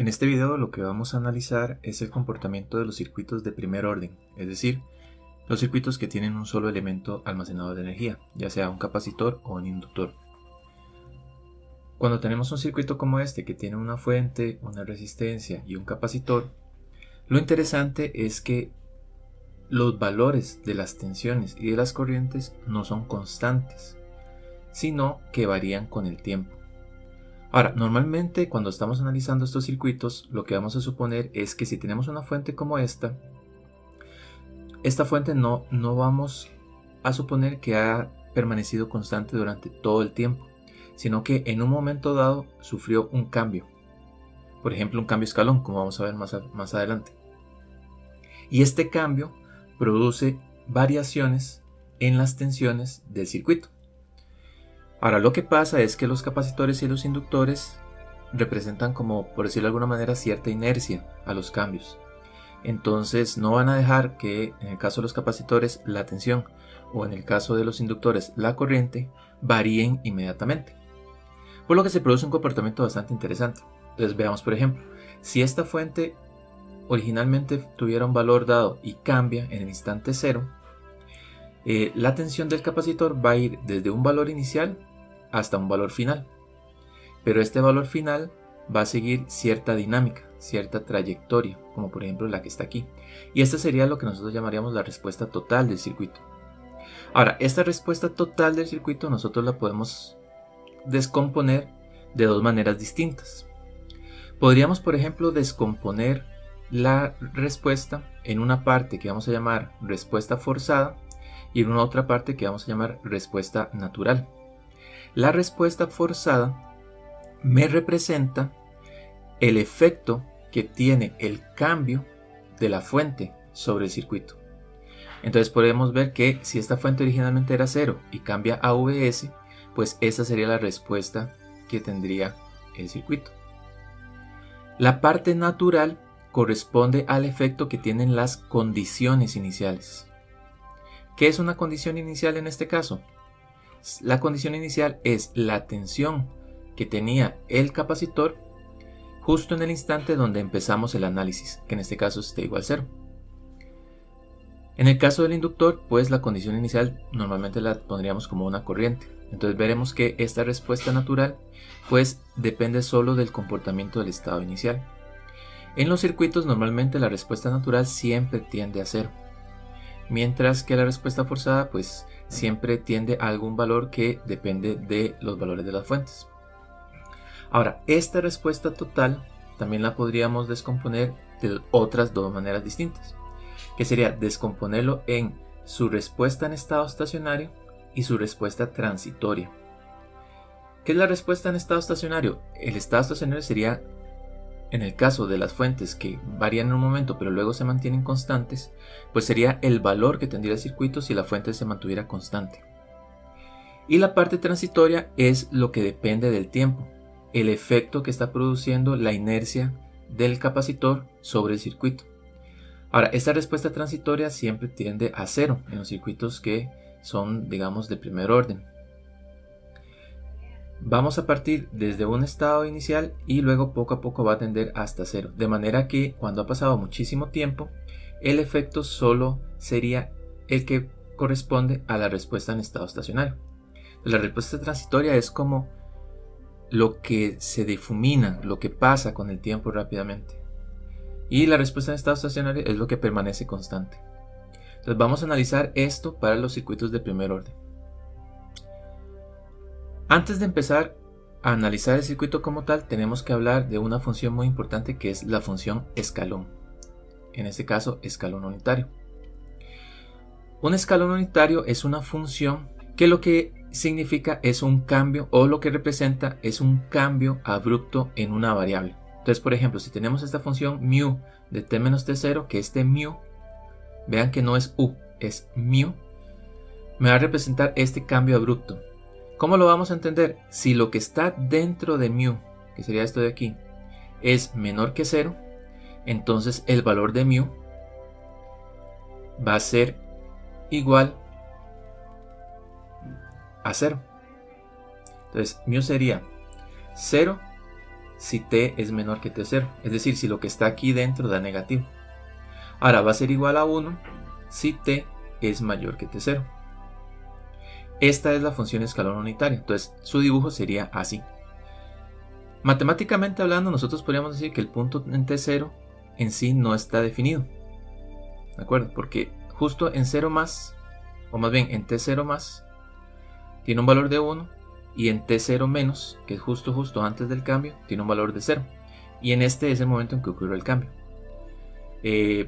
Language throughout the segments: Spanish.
En este video lo que vamos a analizar es el comportamiento de los circuitos de primer orden, es decir, los circuitos que tienen un solo elemento almacenador de energía, ya sea un capacitor o un inductor. Cuando tenemos un circuito como este que tiene una fuente, una resistencia y un capacitor, lo interesante es que los valores de las tensiones y de las corrientes no son constantes, sino que varían con el tiempo. Ahora, normalmente cuando estamos analizando estos circuitos, lo que vamos a suponer es que si tenemos una fuente como esta fuente no vamos a suponer que ha permanecido constante durante todo el tiempo, sino que en un momento dado sufrió un cambio. Por ejemplo, un cambio escalón, como vamos a ver más adelante. Y este cambio produce variaciones en las tensiones del circuito. Ahora, lo que pasa es que los capacitores y los inductores representan, como por decirlo de alguna manera, cierta inercia a los cambios. Entonces no van a dejar que en el caso de los capacitores la tensión o en el caso de los inductores la corriente varíen inmediatamente. Por lo que se produce un comportamiento bastante interesante. Entonces veamos, por ejemplo, si esta fuente originalmente tuviera un valor dado y cambia en el instante cero, la tensión del capacitor va a ir desde un valor inicial hasta un valor final, pero este valor final va a seguir cierta dinámica, cierta trayectoria, como por ejemplo la que está aquí, y esta sería lo que nosotros llamaríamos la respuesta total del circuito. Ahora, esta respuesta total del circuito nosotros la podemos descomponer de dos maneras distintas. Podríamos, por ejemplo, descomponer la respuesta en una parte que vamos a llamar respuesta forzada y en una otra parte que vamos a llamar respuesta natural. La respuesta forzada me representa el efecto que tiene el cambio de la fuente sobre el circuito. Entonces podemos ver que si esta fuente originalmente era 0 y cambia a Vs, pues esa sería la respuesta que tendría el circuito. La parte natural corresponde al efecto que tienen las condiciones iniciales. ¿Qué es una condición inicial en este caso? La condición inicial es la tensión que tenía el capacitor justo en el instante donde empezamos el análisis, que en este caso es t igual 0. En el caso del inductor, pues la condición inicial normalmente la pondríamos como una corriente. Entonces veremos que esta respuesta natural pues depende solo del comportamiento del estado inicial. En los circuitos normalmente la respuesta natural siempre tiende a 0, mientras que la respuesta forzada pues siempre tiende a algún valor que depende de los valores de las fuentes. Ahora, esta respuesta total también la podríamos descomponer de otras dos maneras distintas, que sería descomponerlo en su respuesta en estado estacionario y su respuesta transitoria. ¿Qué es la respuesta en estado estacionario? El estado estacionario sería, en el caso de las fuentes que varían en un momento pero luego se mantienen constantes, pues sería el valor que tendría el circuito si la fuente se mantuviera constante. Y la parte transitoria es lo que depende del tiempo, el efecto que está produciendo la inercia del capacitor sobre el circuito. Ahora, esta respuesta transitoria siempre tiende a 0 en los circuitos que son, digamos, de primer orden. Vamos a partir desde un estado inicial y luego poco a poco va a tender hasta 0, de manera que cuando ha pasado muchísimo tiempo, el efecto solo sería el que corresponde a la respuesta en estado estacionario. La respuesta transitoria es como lo que se difumina, lo que pasa con el tiempo rápidamente. Y la respuesta en estado estacionario es lo que permanece constante. Entonces vamos a analizar esto para los circuitos de primer orden. Antes de empezar a analizar el circuito como tal, tenemos que hablar de una función muy importante que es la función escalón. En este caso, escalón unitario. Un escalón unitario es una función que lo que significa es un cambio, o lo que representa es un cambio abrupto en una variable. Entonces, por ejemplo, si tenemos esta función mu de t menos t0, que este mu, vean que no es u, es mu, me va a representar este cambio abrupto. ¿Cómo lo vamos a entender? Si lo que está dentro de mu, que sería esto de aquí, es menor que 0, entonces el valor de mu va a ser igual a 0. Entonces mu sería 0 si t es menor que t0, es decir, si lo que está aquí dentro da negativo. Ahora va a ser igual a 1 si t es mayor que t0. Esta es la función escalón unitaria, entonces su dibujo sería así. Matemáticamente hablando, nosotros podríamos decir que el punto en t0 en sí no está definido, ¿de acuerdo? Porque justo en 0 más, o más bien en t0 más, tiene un valor de 1, y en t0 menos, que es justo antes del cambio, tiene un valor de 0. Y en este es el momento en que ocurrió el cambio.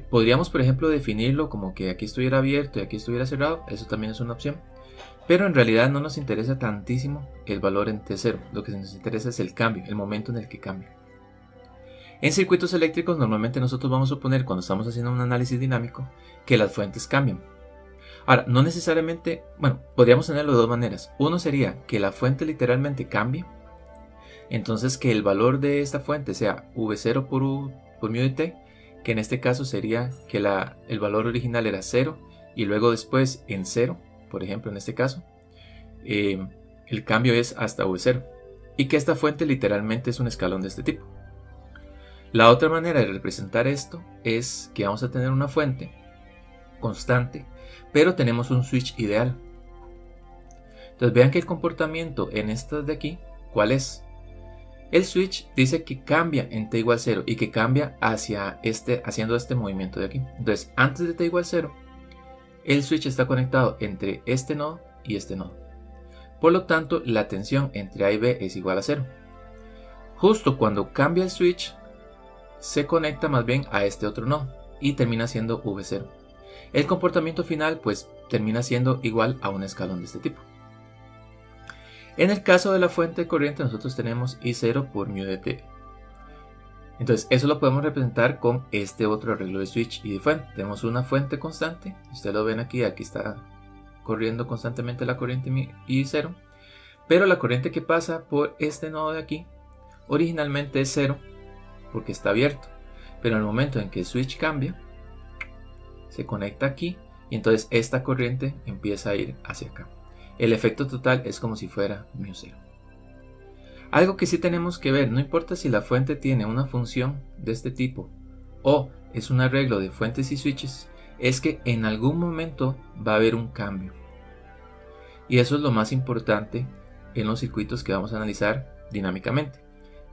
Podríamos, por ejemplo, definirlo como que aquí estuviera abierto y aquí estuviera cerrado, eso también es una opción. Pero en realidad no nos interesa tantísimo el valor en t0, lo que nos interesa es el cambio, el momento en el que cambia. En circuitos eléctricos normalmente nosotros vamos a suponer, cuando estamos haciendo un análisis dinámico, que las fuentes cambian. Ahora, no necesariamente, bueno, podríamos tenerlo de dos maneras. Uno sería que la fuente literalmente cambie, entonces que el valor de esta fuente sea V0 por mu de t, que en este caso sería que el valor original era 0 y luego después en 0, por ejemplo en este caso, el cambio es hasta V0 y que esta fuente literalmente es un escalón de este tipo. La otra manera de representar esto es que vamos a tener una fuente constante, pero tenemos un switch ideal. Entonces vean que el comportamiento en estas de aquí, ¿cuál es? El switch dice que cambia en t igual 0 y que cambia haciendo este movimiento de aquí. Entonces antes de t igual 0, el switch está conectado entre este nodo y este nodo. Por lo tanto, la tensión entre A y B es igual a 0. Justo cuando cambia el switch, se conecta más bien a este otro nodo y termina siendo V0. El comportamiento final pues termina siendo igual a un escalón de este tipo. En el caso de la fuente de corriente nosotros tenemos I0 por mu de t. Entonces eso lo podemos representar con este otro arreglo de switch y de fuente. Tenemos una fuente constante, ustedes lo ven aquí está corriendo constantemente la corriente I0, pero la corriente que pasa por este nodo de aquí originalmente es 0 porque está abierto, pero en el momento en que el switch cambia, se conecta aquí y entonces esta corriente empieza a ir hacia acá. El efecto total es como si fuera mu0. Algo que sí tenemos que ver, no importa si la fuente tiene una función de este tipo o es un arreglo de fuentes y switches, es que en algún momento va a haber un cambio. Y eso es lo más importante en los circuitos que vamos a analizar dinámicamente,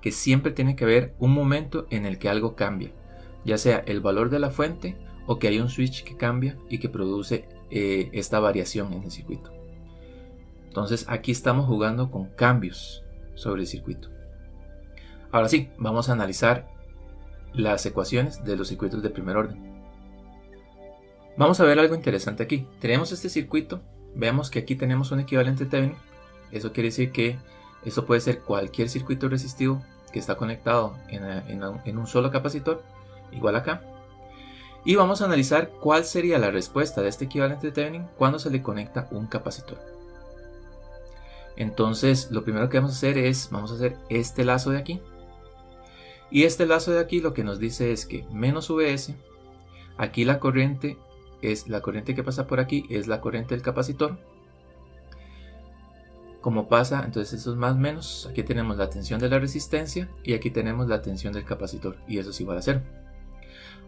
que siempre tiene que haber un momento en el que algo cambia, ya sea el valor de la fuente o que hay un switch que cambia y que produce esta variación en el circuito. Entonces aquí estamos jugando con cambios sobre el circuito. Ahora sí, vamos a analizar las ecuaciones de los circuitos de primer orden. Vamos a ver algo interesante aquí. Tenemos este circuito, veamos que aquí tenemos un equivalente Thevenin. Eso quiere decir que esto puede ser cualquier circuito resistivo que está conectado en un solo capacitor, igual acá. Y vamos a analizar cuál sería la respuesta de este equivalente Thevenin cuando se le conecta un capacitor. Entonces lo primero que vamos a hacer es, vamos a hacer este lazo de aquí. Y este lazo de aquí lo que nos dice es que menos Vs, aquí la corriente que pasa por aquí es la corriente del capacitor. Como pasa, entonces eso es más menos, aquí tenemos la tensión de la resistencia y aquí tenemos la tensión del capacitor y eso es igual a 0.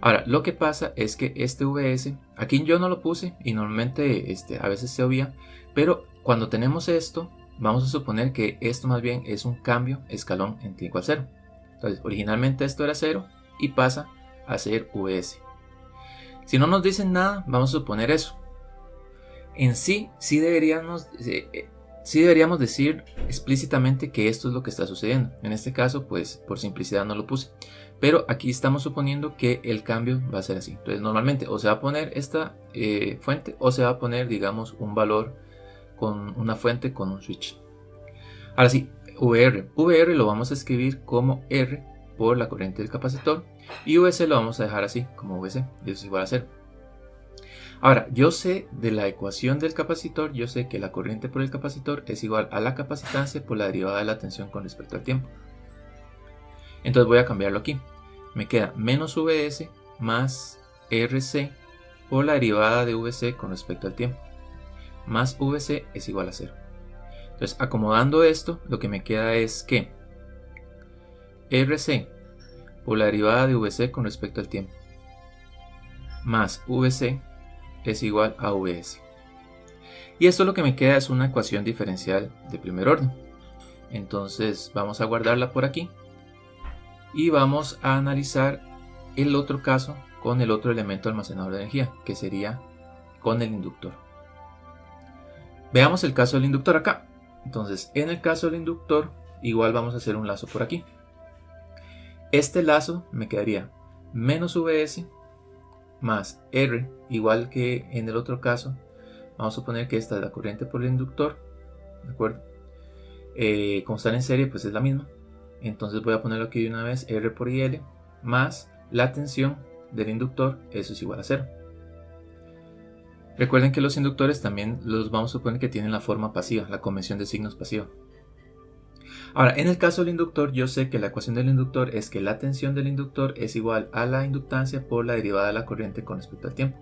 Ahora, lo que pasa es que este Vs, aquí yo no lo puse y normalmente a veces se obvia, pero cuando tenemos esto, vamos a suponer que esto más bien es un cambio escalón en t igual 0. Entonces, originalmente esto era 0 y pasa a ser Vs. Si no nos dicen nada, vamos a suponer eso. En sí deberíamos decir explícitamente que esto es lo que está sucediendo. En este caso, pues por simplicidad no lo puse. Pero aquí estamos suponiendo que el cambio va a ser así. Entonces, normalmente o se va a poner esta fuente o se va a poner, digamos, un valor con una fuente con un switch. Ahora sí, VR lo vamos a escribir como R por la corriente del capacitor y VC lo vamos a dejar así como VC y eso es igual a 0. Ahora, yo sé de la ecuación del capacitor, yo sé que la corriente por el capacitor es igual a la capacitancia por la derivada de la tensión con respecto al tiempo. Entonces voy a cambiarlo aquí. Me queda menos Vs más Rc por la derivada de Vc con respecto al tiempo. Más Vc es igual a 0. Entonces, acomodando esto, lo que me queda es que RC por la derivada de VC con respecto al tiempo, más VC es igual a VS. Y esto lo que me queda es una ecuación diferencial de primer orden. Entonces vamos a guardarla por aquí y vamos a analizar el otro caso con el otro elemento almacenador de energía, que sería con el inductor. Veamos el caso del inductor acá. Entonces, en el caso del inductor, igual vamos a hacer un lazo por aquí. Este lazo me quedaría menos VS más R, igual que en el otro caso. Vamos a suponer que esta es la corriente por el inductor, ¿de acuerdo? Como están en serie, pues es la misma. Entonces voy a ponerlo aquí de una vez, R por IL, más la tensión del inductor, eso es igual a 0. Recuerden que los inductores también los vamos a suponer que tienen la forma pasiva, la convención de signos pasiva. Ahora, en el caso del inductor, yo sé que la ecuación del inductor es que la tensión del inductor es igual a la inductancia por la derivada de la corriente con respecto al tiempo.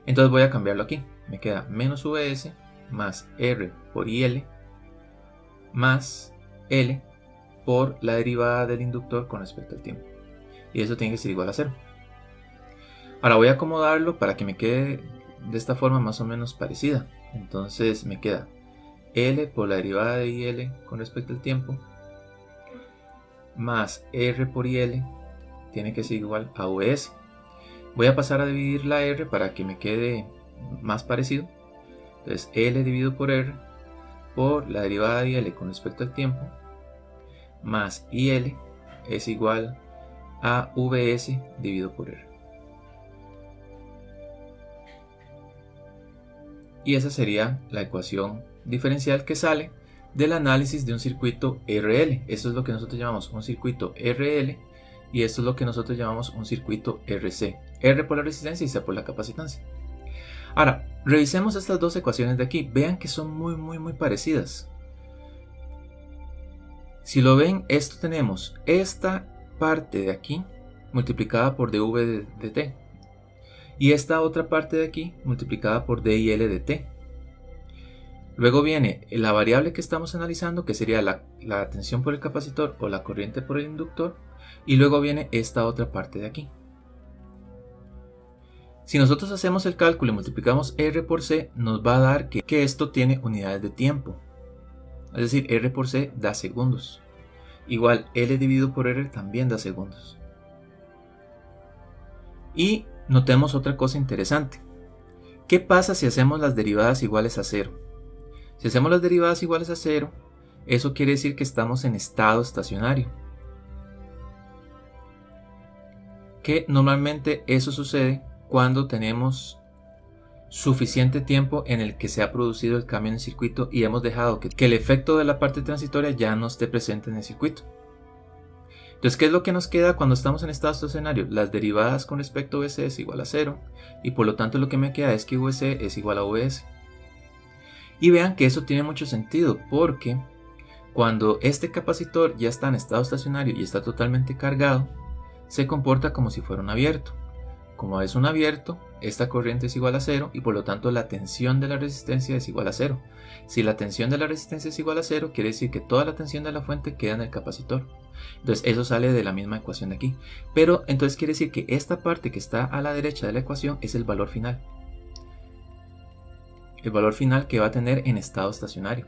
Entonces voy a cambiarlo aquí. Me queda menos VS más R por IL más L por la derivada del inductor con respecto al tiempo. Y eso tiene que ser igual a 0. Ahora voy a acomodarlo para que me quede de esta forma más o menos parecida. Entonces me queda L por la derivada de IL con respecto al tiempo más R por IL tiene que ser igual a VS. Voy a pasar a dividir la R para que me quede más parecido. Entonces L dividido por R por la derivada de IL con respecto al tiempo más IL es igual a VS dividido por R. Y esa sería la ecuación diferencial que sale del análisis de un circuito RL. Esto es lo que nosotros llamamos un circuito RL y esto es lo que nosotros llamamos un circuito RC. R por la resistencia y C por la capacitancia. Ahora, revisemos estas dos ecuaciones de aquí. Vean que son muy parecidas. Si lo ven, esto tenemos esta parte de aquí multiplicada por dV de t y esta otra parte de aquí multiplicada por dIL de t. Luego viene la variable que estamos analizando, que sería la tensión por el capacitor o la corriente por el inductor, y luego viene esta otra parte de aquí. Si nosotros hacemos el cálculo y multiplicamos R por C, nos va a dar que esto tiene unidades de tiempo. Es decir, R por C da segundos. Igual L dividido por R también da segundos. Y notemos otra cosa interesante. ¿Qué pasa si hacemos las derivadas iguales a 0? Si hacemos las derivadas iguales a 0, eso quiere decir que estamos en estado estacionario. Que normalmente eso sucede cuando tenemos suficiente tiempo en el que se ha producido el cambio en el circuito y hemos dejado que el efecto de la parte transitoria ya no esté presente en el circuito. Entonces, ¿qué es lo que nos queda cuando estamos en estado estacionario? Las derivadas con respecto a VC es igual a 0 y por lo tanto lo que me queda es que VC es igual a VS. Y vean que eso tiene mucho sentido porque cuando este capacitor ya está en estado estacionario y está totalmente cargado, se comporta como si fuera un abierto. Como es un abierto, esta corriente es igual a 0 y por lo tanto la tensión de la resistencia es igual a 0. Si la tensión de la resistencia es igual a 0, quiere decir que toda la tensión de la fuente queda en el capacitor. Entonces eso sale de la misma ecuación de aquí. Pero entonces quiere decir que esta parte que está a la derecha de la ecuación es el valor final. El valor final que va a tener en estado estacionario.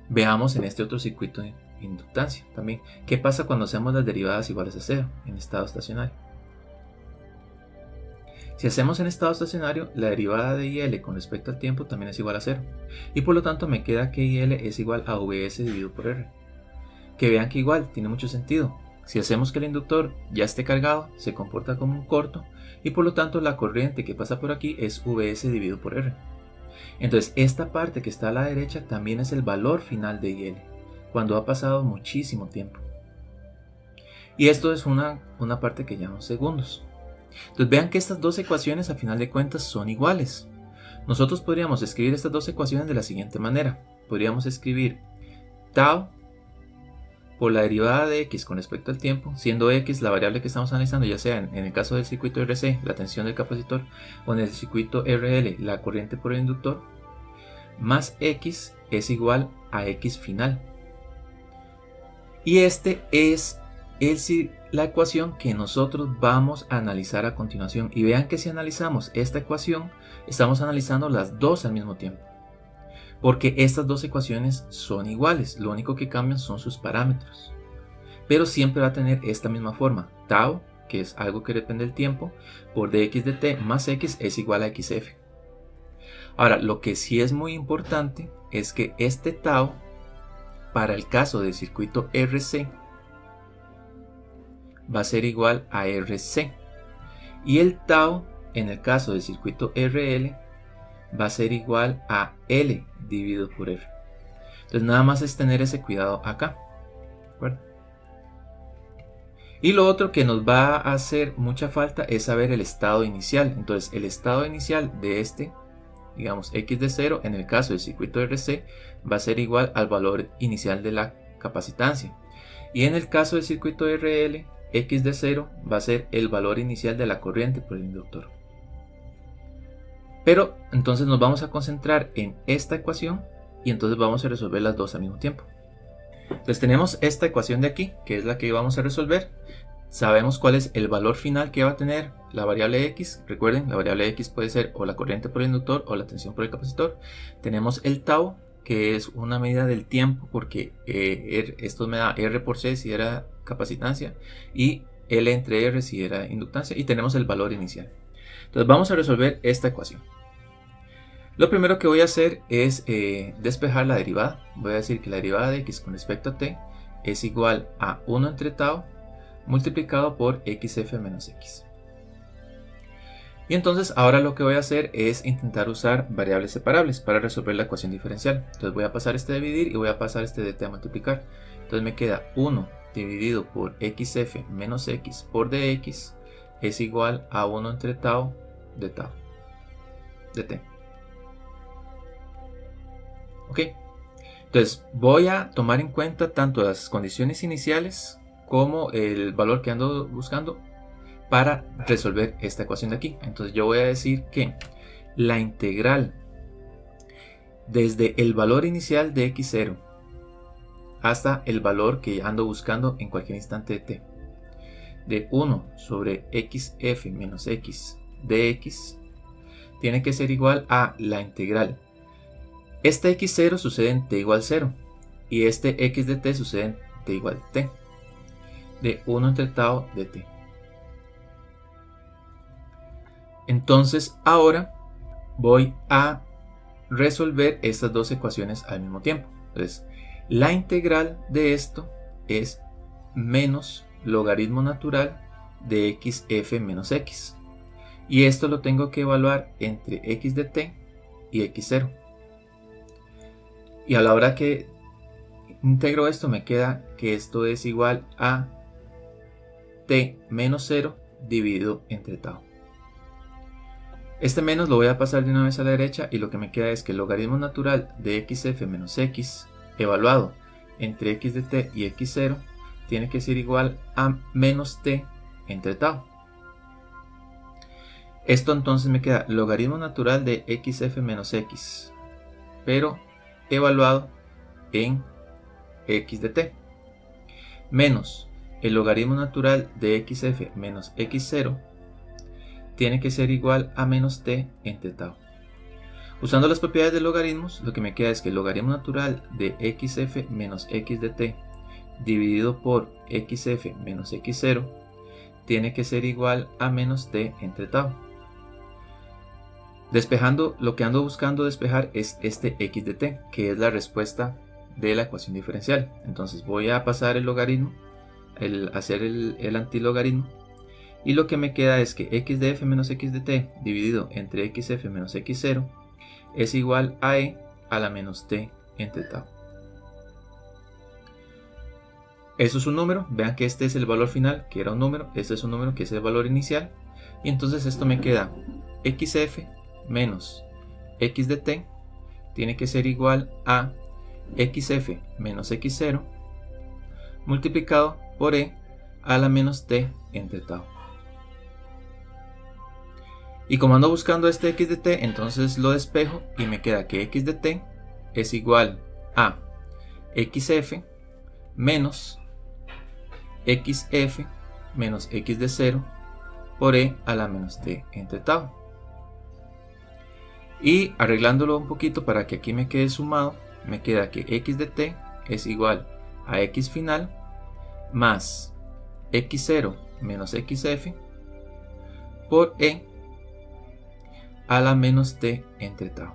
Veamos en este otro circuito de inductancia también. ¿Qué pasa cuando hacemos las derivadas iguales a 0 en estado estacionario? Si hacemos en estado estacionario, la derivada de IL con respecto al tiempo también es igual a 0. Y por lo tanto me queda que IL es igual a VS dividido por R. Que vean que igual tiene mucho sentido. Si hacemos que el inductor ya esté cargado, se comporta como un corto y por lo tanto la corriente que pasa por aquí es VS dividido por R. Entonces esta parte que está a la derecha también es el valor final de IL, cuando ha pasado muchísimo tiempo. Y esto es una parte que llamamos segundos. Entonces vean que estas dos ecuaciones a final de cuentas son iguales. Nosotros podríamos escribir estas dos ecuaciones de la siguiente manera. Podríamos escribir tau por la derivada de x con respecto al tiempo, siendo x la variable que estamos analizando, ya sea en el caso del circuito RC, la tensión del capacitor, o en el circuito RL, la corriente por el inductor, más x es igual a x final. Y este es la ecuación que nosotros vamos a analizar a continuación. Y vean que si analizamos esta ecuación, estamos analizando las dos al mismo tiempo. Porque estas dos ecuaciones son iguales, lo único que cambian son sus parámetros. Pero siempre va a tener esta misma forma. Tau, que es algo que depende del tiempo, por dx de t más x es igual a xf. Ahora, lo que sí es muy importante es que este tau, para el caso del circuito RC, va a ser igual a RC. Y el tau, en el caso del circuito RL, va a ser igual a L dividido por R. Entonces nada más es tener ese cuidado acá. ¿De acuerdo? Y lo otro que nos va a hacer mucha falta es saber el estado inicial. Entonces el estado inicial de este, digamos x de 0, en el caso del circuito RC, va a ser igual al valor inicial de la capacitancia. Y en el caso del circuito RL, x de 0 va a ser el valor inicial de la corriente por el inductor. Pero entonces nos vamos a concentrar en esta ecuación y entonces vamos a resolver las dos al mismo tiempo. Entonces tenemos esta ecuación de aquí, que es la que vamos a resolver. Sabemos cuál es el valor final que va a tener la variable x. Recuerden, la variable x puede ser o la corriente por el inductor o la tensión por el capacitor. Tenemos el tau, que es una medida del tiempo, porque esto me da R por C si era capacitancia y L entre R si era inductancia. Y tenemos el valor inicial. Entonces vamos a resolver esta ecuación. Lo primero que voy a hacer es despejar la derivada. Voy a decir que la derivada de x con respecto a t es igual a 1 entre tau multiplicado por xf menos x. Y entonces ahora lo que voy a hacer es intentar usar variables separables para resolver la ecuación diferencial. Entonces voy a pasar este a dividir y voy a pasar este dt a multiplicar. Entonces me queda 1 dividido por xf menos x por dx es igual a 1 entre tau de t. Ok, entonces voy a tomar en cuenta tanto las condiciones iniciales como el valor que ando buscando para resolver esta ecuación de aquí. Entonces yo voy a decir que la integral desde el valor inicial de x0 hasta el valor que ando buscando en cualquier instante de t, de 1 sobre xf menos x dx, tiene que ser igual a la integral. Este x0 sucede en t igual 0 y este x de t sucede en t igual t, de 1 entre tau de t. Entonces ahora voy a resolver estas dos ecuaciones al mismo tiempo. Entonces la integral de esto es menos logaritmo natural de xf menos x. Y esto lo tengo que evaluar entre x de t y x0. Y a la hora que integro esto me queda que esto es igual a t menos 0 dividido entre tau. Este menos lo voy a pasar de una vez a la derecha y lo que me queda es que el logaritmo natural de xf menos x evaluado entre x de t y x0 tiene que ser igual a menos t entre tau. Esto entonces me queda logaritmo natural de xf menos x, pero evaluado en x de t, menos el logaritmo natural de xf menos x0 tiene que ser igual a menos t entre tau. Usando las propiedades de logaritmos, lo que me queda es que el logaritmo natural de xf menos x de t dividido por xf menos x0 tiene que ser igual a menos t entre tau. Despejando, lo que ando buscando despejar es este x de t, que es la respuesta de la ecuación diferencial. Entonces voy a pasar el logaritmo, hacer el antilogaritmo, y lo que me queda es que x de f menos x de t dividido entre xf menos x0 es igual a e a la menos t entre tau. Eso es un número, vean que este es el valor final, que era un número, este es un número que es el valor inicial, y entonces esto me queda xf menos x de t tiene que ser igual a xf menos x0 multiplicado por e a la menos t entre tau. Y como ando buscando este x de t, entonces lo despejo y me queda que x de t es igual a xf menos xf menos x de 0 por e a la menos t entre tau. Y arreglándolo un poquito para que aquí me quede sumado, me queda que x de t es igual a x final más x0 menos xf por e a la menos t entre tau.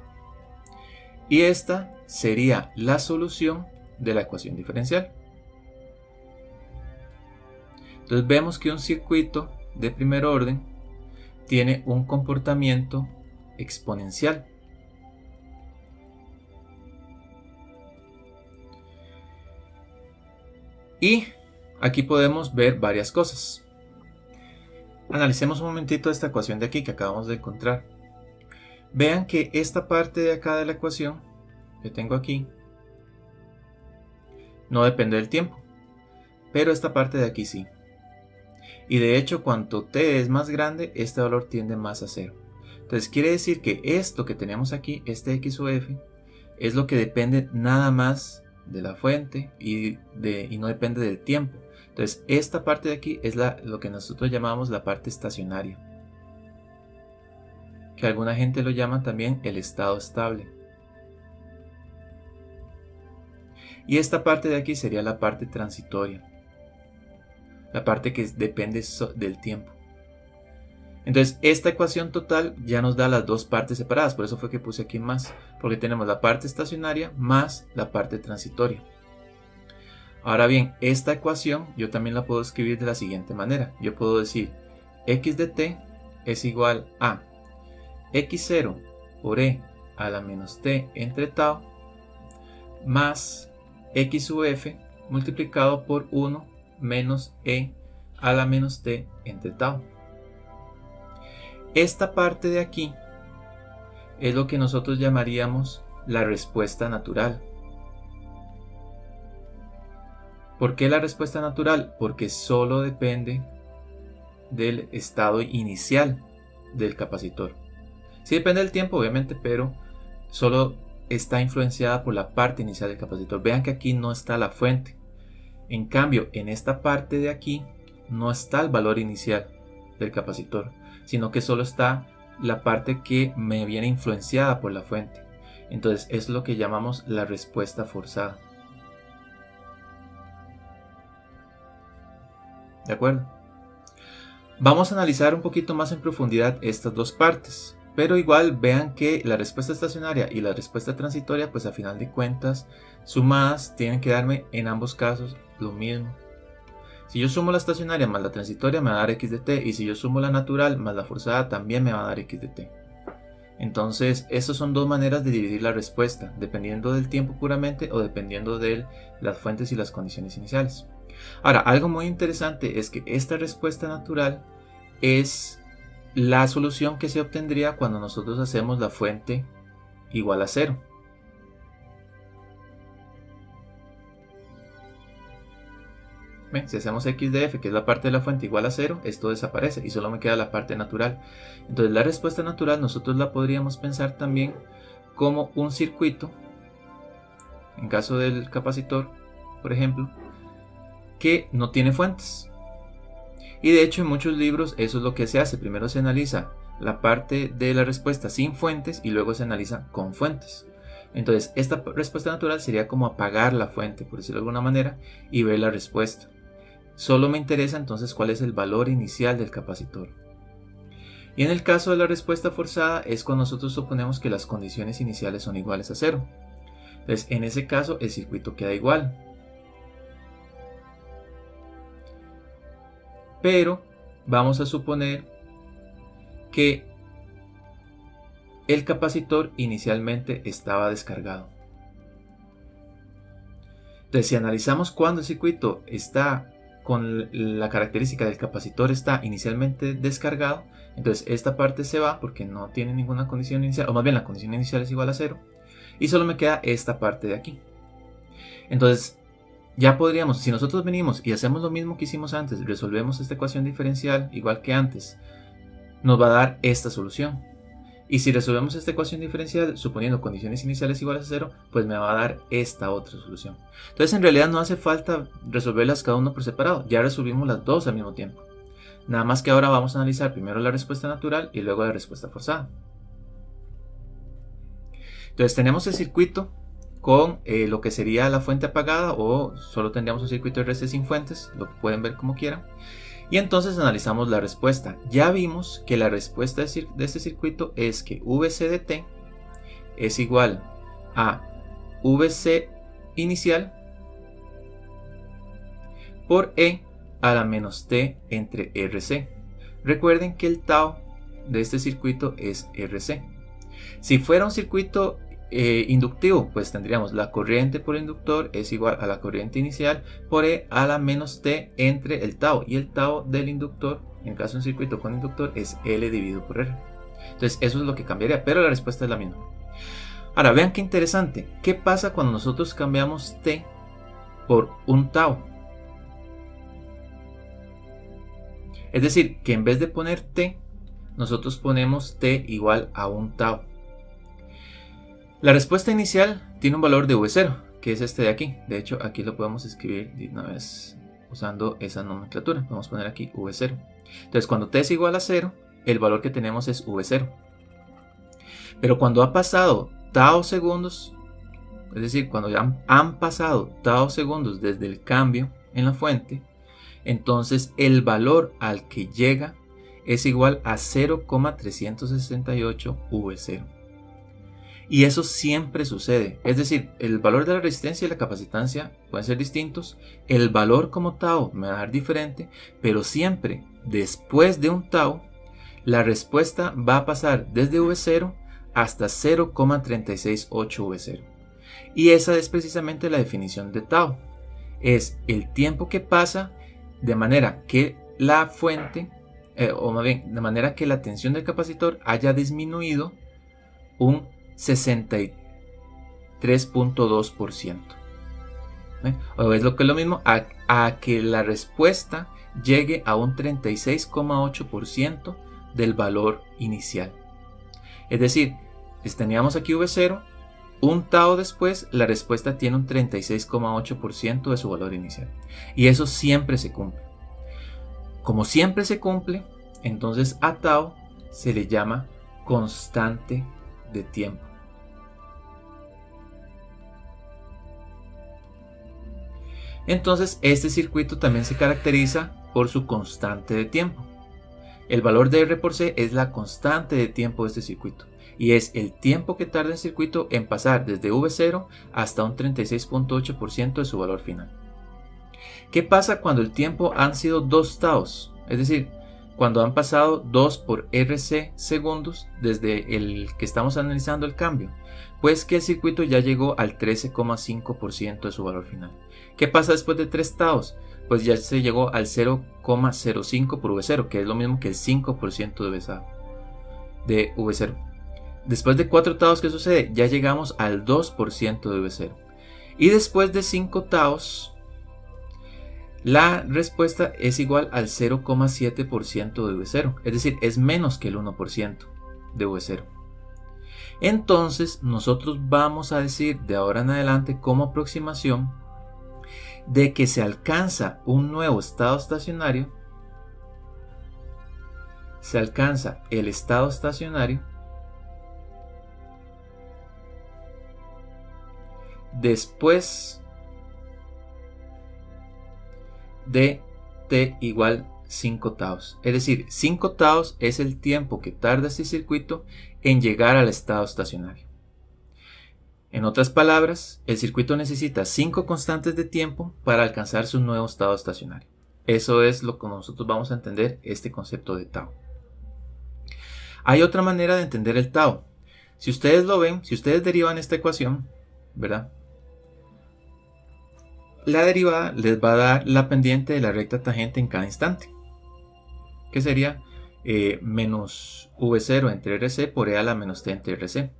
Y esta sería la solución de la ecuación diferencial. Entonces vemos que un circuito de primer orden tiene un comportamiento exponencial. Y aquí podemos ver varias cosas. Analicemos un momentito esta ecuación de aquí que acabamos de encontrar. Vean que esta parte de acá de la ecuación que tengo aquí no depende del tiempo, pero esta parte de aquí sí. Y de hecho, cuanto t es más grande, este valor tiende más a 0. Entonces quiere decir que esto que tenemos aquí, este x o f, es lo que depende nada más de la fuente y no depende del tiempo. Entonces esta parte de aquí es lo que nosotros llamamos la parte estacionaria, que alguna gente lo llama también el estado estable. Y esta parte de aquí sería la parte transitoria, la parte que depende del tiempo. Entonces esta ecuación total ya nos da las dos partes separadas, por eso fue que puse aquí más, porque tenemos la parte estacionaria más la parte transitoria. Ahora bien, esta ecuación yo también la puedo escribir de la siguiente manera. Yo puedo decir x de t es igual a x0 por e a la menos t entre tau más x u f multiplicado por 1 menos e a la menos t entre tau. Esta parte de aquí es lo que nosotros llamaríamos la respuesta natural. ¿Por qué la respuesta natural? Porque solo depende del estado inicial del capacitor. Sí depende del tiempo, obviamente, pero solo está influenciada por la parte inicial del capacitor. Vean que aquí no está la fuente. En cambio, en esta parte de aquí no está el valor inicial del capacitor, sino que solo está la parte que me viene influenciada por la fuente. Entonces es lo que llamamos la respuesta forzada. ¿De acuerdo? Vamos a analizar un poquito más en profundidad estas dos partes, pero igual vean que la respuesta estacionaria y la respuesta transitoria, pues a final de cuentas, sumadas tienen que darme en ambos casos lo mismo. Si yo sumo la estacionaria más la transitoria me va a dar x de t, y si yo sumo la natural más la forzada también me va a dar x de t. Entonces, estas son dos maneras de dividir la respuesta, dependiendo del tiempo puramente o dependiendo de las fuentes y las condiciones iniciales. Ahora, algo muy interesante es que esta respuesta natural es la solución que se obtendría cuando nosotros hacemos la fuente igual a 0. ¿Ven? Si hacemos x de f, que es la parte de la fuente, igual a 0, esto desaparece y solo me queda la parte natural. Entonces la respuesta natural nosotros la podríamos pensar también como un circuito, en caso del capacitor, por ejemplo, que no tiene fuentes. Y de hecho en muchos libros eso es lo que se hace. Primero se analiza la parte de la respuesta sin fuentes y luego se analiza con fuentes. Entonces esta respuesta natural sería como apagar la fuente, por decirlo de alguna manera, y ver la respuesta. Solo me interesa entonces cuál es el valor inicial del capacitor. Y en el caso de la respuesta forzada es cuando nosotros suponemos que las condiciones iniciales son iguales a 0. Entonces en ese caso el circuito queda igual. Pero vamos a suponer que el capacitor inicialmente estaba descargado. Entonces si analizamos cuando el circuito está con la característica del capacitor está inicialmente descargado, entonces esta parte se va porque no tiene ninguna condición inicial, o más bien la condición inicial es igual a 0, y solo me queda esta parte de aquí. Entonces ya podríamos, si nosotros venimos y hacemos lo mismo que hicimos antes, resolvemos esta ecuación diferencial igual que antes, nos va a dar esta solución. Y si resolvemos esta ecuación diferencial suponiendo condiciones iniciales iguales a 0, pues me va a dar esta otra solución. Entonces en realidad no hace falta resolverlas cada uno por separado, ya resolvimos las dos al mismo tiempo. Nada más que ahora vamos a analizar primero la respuesta natural y luego la respuesta forzada. Entonces tenemos el circuito con lo que sería la fuente apagada, o solo tendríamos un circuito RC sin fuentes, lo pueden ver como quieran. Y entonces analizamos la respuesta. Ya vimos que la respuesta de este circuito es que VC de t es igual a VC inicial por E a la menos t entre RC. Recuerden que el tau de este circuito es RC. Si fuera un circuito inductivo, pues tendríamos la corriente por inductor es igual a la corriente inicial por E a la menos t entre el tau, y el tau del inductor, en caso de un circuito con inductor, es L dividido por R. Entonces eso es lo que cambiaría, pero la respuesta es la misma. Ahora vean qué interesante, ¿qué pasa cuando nosotros cambiamos t por un tau? Es decir, que en vez de poner t, nosotros ponemos t igual a un tau. La respuesta inicial tiene un valor de V0, que es este de aquí. De hecho, aquí lo podemos escribir de una vez usando esa nomenclatura. Vamos a poner aquí V0. Entonces, cuando t es igual a 0, el valor que tenemos es V0. Pero cuando ha pasado tau segundos, es decir, cuando ya han pasado tau segundos desde el cambio en la fuente, entonces el valor al que llega es igual a 0,368 V0. Y eso siempre sucede, es decir, el valor de la resistencia y la capacitancia pueden ser distintos, el valor como tau me va a dar diferente, pero siempre después de un tau, la respuesta va a pasar desde V0 hasta 0,368 V0. Y esa es precisamente la definición de tau, es el tiempo que pasa de manera que la fuente, o más bien, de manera que la tensión del capacitor haya disminuido un 63.2%. O es lo que es lo mismo a que la respuesta llegue a un 36,8% del valor inicial. Es decir, teníamos aquí V0, un tau después, la respuesta tiene un 36,8% de su valor inicial. Y eso siempre se cumple. Como siempre se cumple, entonces a tau se le llama constante de tiempo. Entonces este circuito también se caracteriza por su constante de tiempo. El valor de R por C es la constante de tiempo de este circuito y es el tiempo que tarda el circuito en pasar desde V0 hasta un 36,8% de su valor final. ¿Qué pasa cuando el tiempo han sido 2 taus? Es decir, cuando han pasado 2 por RC segundos desde el que estamos analizando el cambio, pues que el circuito ya llegó al 13,5% de su valor final. ¿Qué pasa después de 3 taus? Pues ya se llegó al 0,05 por V0, que es lo mismo que el 5% de V0. Después de 4 taus, ¿qué sucede? Ya llegamos al 2% de V0. Y después de 5 taus, la respuesta es igual al 0,7% de V0, es decir, es menos que el 1% de V0. Entonces, nosotros vamos a decir de ahora en adelante como aproximación de que se alcanza un nuevo estado estacionario, se alcanza el estado estacionario después de t igual 5 taus. Es decir, 5 taus es el tiempo que tarda este circuito en llegar al estado estacionario. En otras palabras, el circuito necesita 5 constantes de tiempo para alcanzar su nuevo estado estacionario. Eso es lo que nosotros vamos a entender este concepto de tau. Hay otra manera de entender el tau. Si ustedes lo ven, si ustedes derivan esta ecuación, ¿verdad? La derivada les va a dar la pendiente de la recta tangente en cada instante, que sería menos V0 entre RC por E a la menos T entre RC.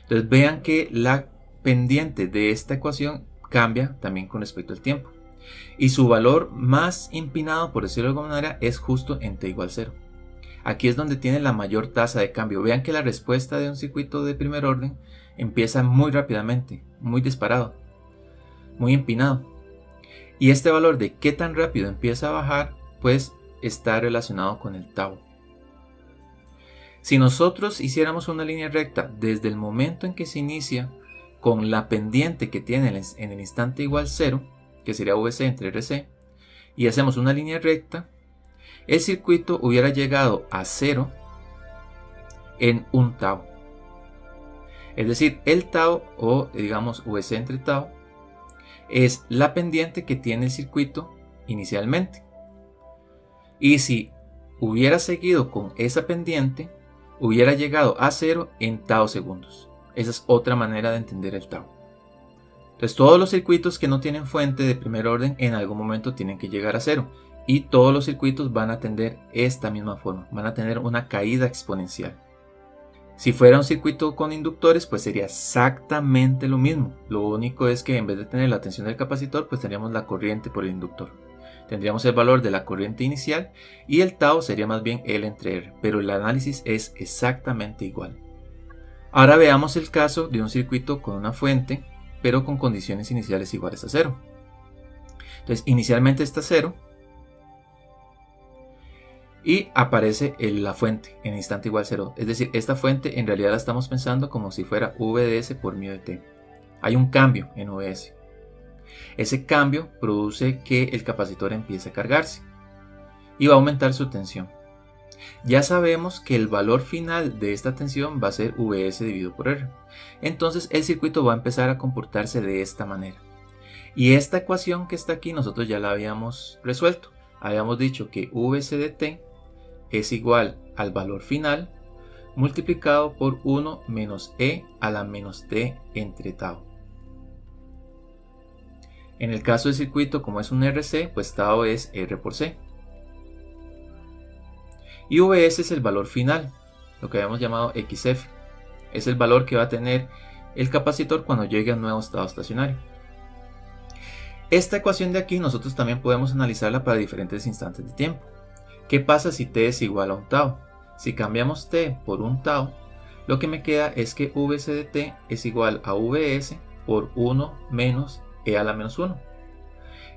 Entonces vean que la pendiente de esta ecuación cambia también con respecto al tiempo. Y su valor más empinado, por decirlo de alguna manera, es justo en t igual 0. Aquí es donde tiene la mayor tasa de cambio. Vean que la respuesta de un circuito de primer orden empieza muy rápidamente, muy disparado, muy empinado. Y este valor de qué tan rápido empieza a bajar, pues está relacionado con el tau. Si nosotros hiciéramos una línea recta desde el momento en que se inicia con la pendiente que tiene en el instante igual 0, que sería VC entre RC, y hacemos una línea recta, el circuito hubiera llegado a 0 en un tau. Es decir, el tau, o digamos VC entre tau, es la pendiente que tiene el circuito inicialmente. Y si hubiera seguido con esa pendiente, hubiera llegado a 0 en tau segundos. Esa es otra manera de entender el tau. Entonces todos los circuitos que no tienen fuente de primer orden en algún momento tienen que llegar a 0. Y todos los circuitos van a tener esta misma forma, van a tener una caída exponencial. Si fuera un circuito con inductores, pues sería exactamente lo mismo. Lo único es que en vez de tener la tensión del capacitor, pues tendríamos la corriente por el inductor. Tendríamos el valor de la corriente inicial y el tau sería más bien L entre R, pero el análisis es exactamente igual. Ahora veamos el caso de un circuito con una fuente, pero con condiciones iniciales iguales a 0. Entonces, inicialmente está 0 y aparece la fuente en instante igual 0. Es decir, esta fuente en realidad la estamos pensando como si fuera VDS por μ de t. Hay un cambio en VS. Ese cambio produce que el capacitor empiece a cargarse y va a aumentar su tensión. Ya sabemos que el valor final de esta tensión va a ser VS dividido por R. Entonces el circuito va a empezar a comportarse de esta manera. Y esta ecuación que está aquí nosotros ya la habíamos resuelto. Habíamos dicho que VC de t es igual al valor final multiplicado por 1 menos E a la menos t entre tau. En el caso del circuito, como es un RC, pues tau es R por C. Y VS es el valor final, lo que habíamos llamado XF. Es el valor que va a tener el capacitor cuando llegue a un nuevo estado estacionario. Esta ecuación de aquí nosotros también podemos analizarla para diferentes instantes de tiempo. ¿Qué pasa si t es igual a un tau? Si cambiamos t por un tau, lo que me queda es que VC de t es igual a VS por 1 menos E a la menos 1.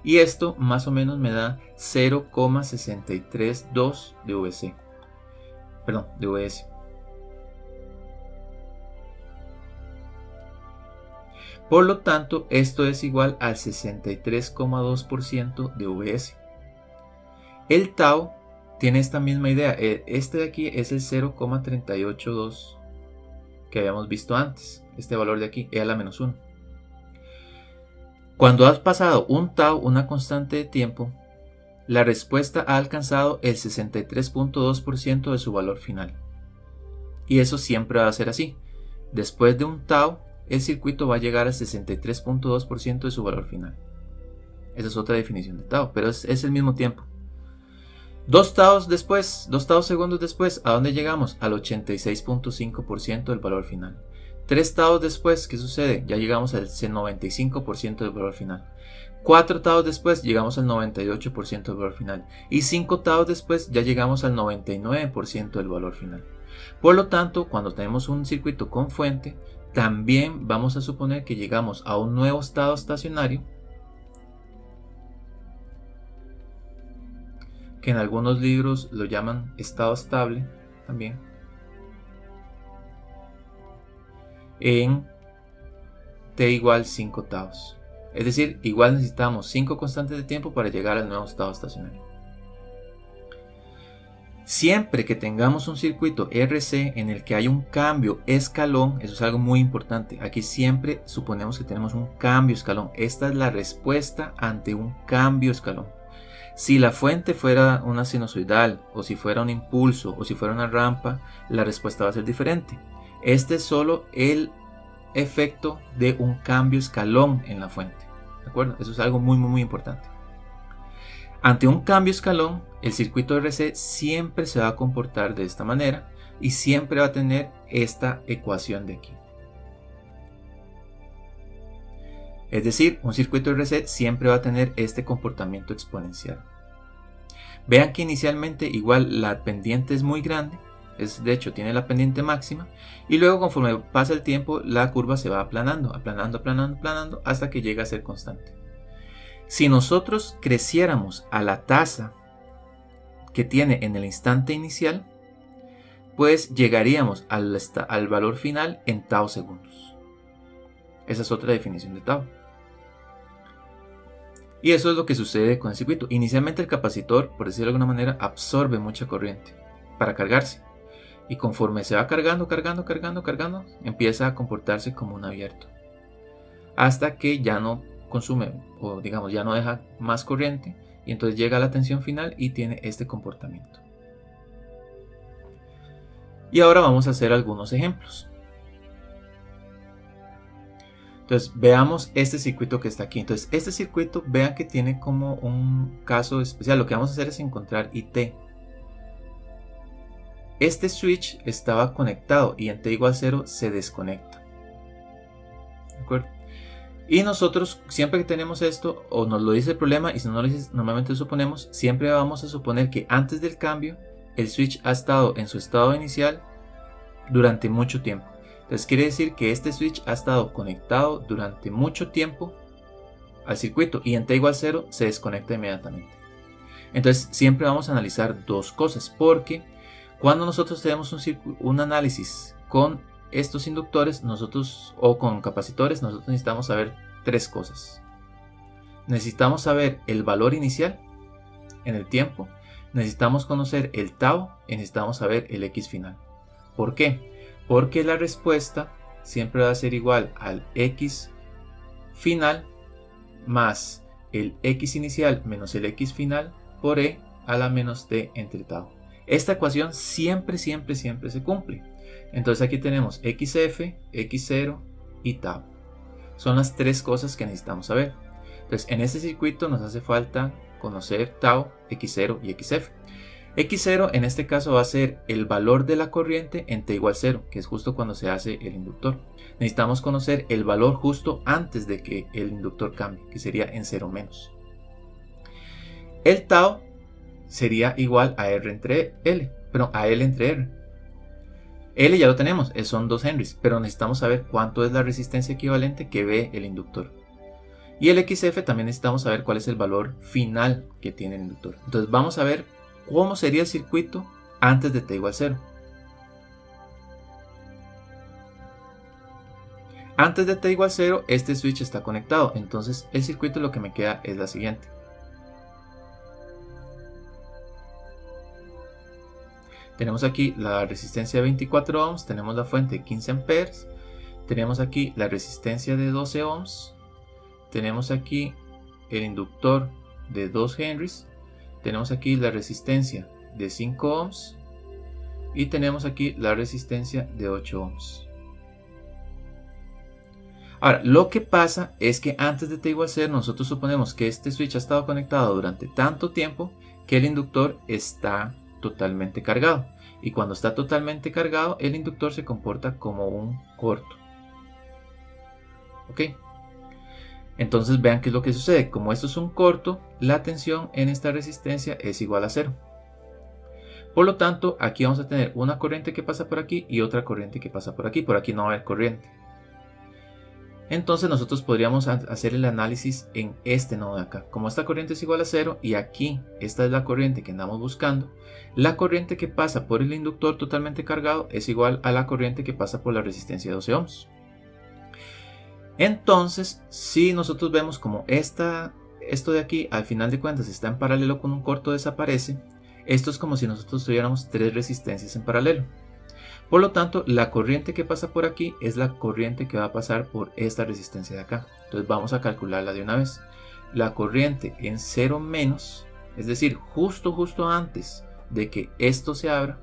Y esto más o menos me da 0,632 de VC. Perdón, de VS. Por lo tanto, esto es igual al 63,2% de VS. El tau tiene esta misma idea. Este de aquí es el 0,382 que habíamos visto antes. Este valor de aquí, E a la menos 1. Cuando has pasado un tau, una constante de tiempo, la respuesta ha alcanzado el 63,2% de su valor final. Y eso siempre va a ser así. Después de un tau, el circuito va a llegar al 63,2% de su valor final. Esa es otra definición de tau, pero es el mismo tiempo. 2 taus después, 2 taus segundos después, ¿a dónde llegamos? Al 86,5% del valor final. 3 taus después, ¿qué sucede? Ya llegamos al 95% del valor final. 4 taus después llegamos al 98% del valor final. Y 5 taus después ya llegamos al 99% del valor final. Por lo tanto, cuando tenemos un circuito con fuente, también vamos a suponer que llegamos a un nuevo estado estacionario, que en algunos libros lo llaman estado estable también, en t igual 5 taus. Es decir, igual necesitamos 5 constantes de tiempo para llegar al nuevo estado estacionario. Siempre que tengamos un circuito RC en el que hay un cambio escalón, eso es algo muy importante. Aquí siempre suponemos que tenemos un cambio escalón. Esta es la respuesta ante un cambio escalón. Si la fuente fuera una sinusoidal, o si fuera un impulso, o si fuera una rampa, la respuesta va a ser diferente. Este es solo el efecto de un cambio escalón en la fuente. ¿De acuerdo? Eso es algo muy importante. Ante un cambio escalón, el circuito RC siempre se va a comportar de esta manera y siempre va a tener esta ecuación de aquí. Es decir, un circuito RC siempre va a tener este comportamiento exponencial. Vean que inicialmente igual la pendiente es muy grande, de hecho tiene la pendiente máxima, y luego conforme pasa el tiempo la curva se va aplanando, aplanando, aplanando, aplanando hasta que llega a ser constante. Si nosotros creciéramos a la tasa que tiene en el instante inicial, pues llegaríamos al valor final en tau segundos. Esa es otra definición de tau. Y eso es lo que sucede con el circuito. Inicialmente el capacitor, por decirlo de alguna manera, absorbe mucha corriente para cargarse. Y conforme se va cargando, empieza a comportarse como un abierto. Hasta que ya no consume, o digamos, ya no deja más corriente. Y entonces llega a la tensión final y tiene este comportamiento. Y ahora vamos a hacer algunos ejemplos. Entonces veamos este circuito que está aquí. Entonces este circuito, vean que tiene como un caso especial. Lo que vamos a hacer es encontrar IT. Este switch estaba conectado y en t igual 0 se desconecta. ¿De acuerdo? Y nosotros siempre que tenemos esto, o nos lo dice el problema, y si no lo dice, normalmente suponemos, siempre vamos a suponer que antes del cambio el switch ha estado en su estado inicial durante mucho tiempo. Entonces quiere decir que este switch ha estado conectado durante mucho tiempo al circuito y en t igual 0 se desconecta inmediatamente. Entonces siempre vamos a analizar dos cosas, porque cuando nosotros tenemos un análisis con estos inductores o con capacitores, nosotros necesitamos saber tres cosas. Necesitamos saber el valor inicial en el tiempo, necesitamos conocer el tau y necesitamos saber el x final. ¿Por qué? Porque la respuesta siempre va a ser igual al x final más el x inicial menos el x final por e a la menos t entre tau. Esta ecuación siempre se cumple. Entonces aquí tenemos xf, x0 y tau. Son las tres cosas que necesitamos saber. Entonces en este circuito nos hace falta conocer tau, x0 y xf. X0 en este caso va a ser el valor de la corriente en t igual 0, que es justo cuando se hace el inductor. Necesitamos conocer el valor justo antes de que el inductor cambie, que sería en 0 menos. El tau sería igual a R entre L, pero a L entre R. L ya lo tenemos, son 2 henrys, pero necesitamos saber cuánto es la resistencia equivalente que ve el inductor. Y el XF también necesitamos saber cuál es el valor final que tiene el inductor. Entonces vamos a ver cómo sería el circuito antes de t igual 0. Antes de t igual 0, este switch está conectado, entonces el circuito lo que me queda es la siguiente. Tenemos aquí la resistencia de 24 ohms, tenemos la fuente de 15 amperes, tenemos aquí la resistencia de 12 ohms, tenemos aquí el inductor de 2 henrys, tenemos aquí la resistencia de 5 ohms y tenemos aquí la resistencia de 8 ohms. Ahora, lo que pasa es que antes de t igual 0 nosotros suponemos que este switch ha estado conectado durante tanto tiempo que el inductor está totalmente cargado. Y cuando está totalmente cargado, el inductor se comporta como un corto. ¿Ok? Entonces vean qué es lo que sucede. Como esto es un corto, la tensión en esta resistencia es igual a 0. Por lo tanto, aquí vamos a tener una corriente que pasa por aquí y otra corriente que pasa por aquí. Por aquí no va a haber corriente. Entonces nosotros podríamos hacer el análisis en este nodo de acá. Como esta corriente es igual a 0 y aquí esta es la corriente que andamos buscando, la corriente que pasa por el inductor totalmente cargado es igual a la corriente que pasa por la resistencia de 12 ohms. Entonces, si nosotros vemos como esto de aquí al final de cuentas está en paralelo con un corto, desaparece, esto es como si nosotros tuviéramos tres resistencias en paralelo. Por lo tanto, la corriente que pasa por aquí es la corriente que va a pasar por esta resistencia de acá. Entonces vamos a calcularla de una vez. La corriente en 0 menos, es decir, justo antes de que esto se abra,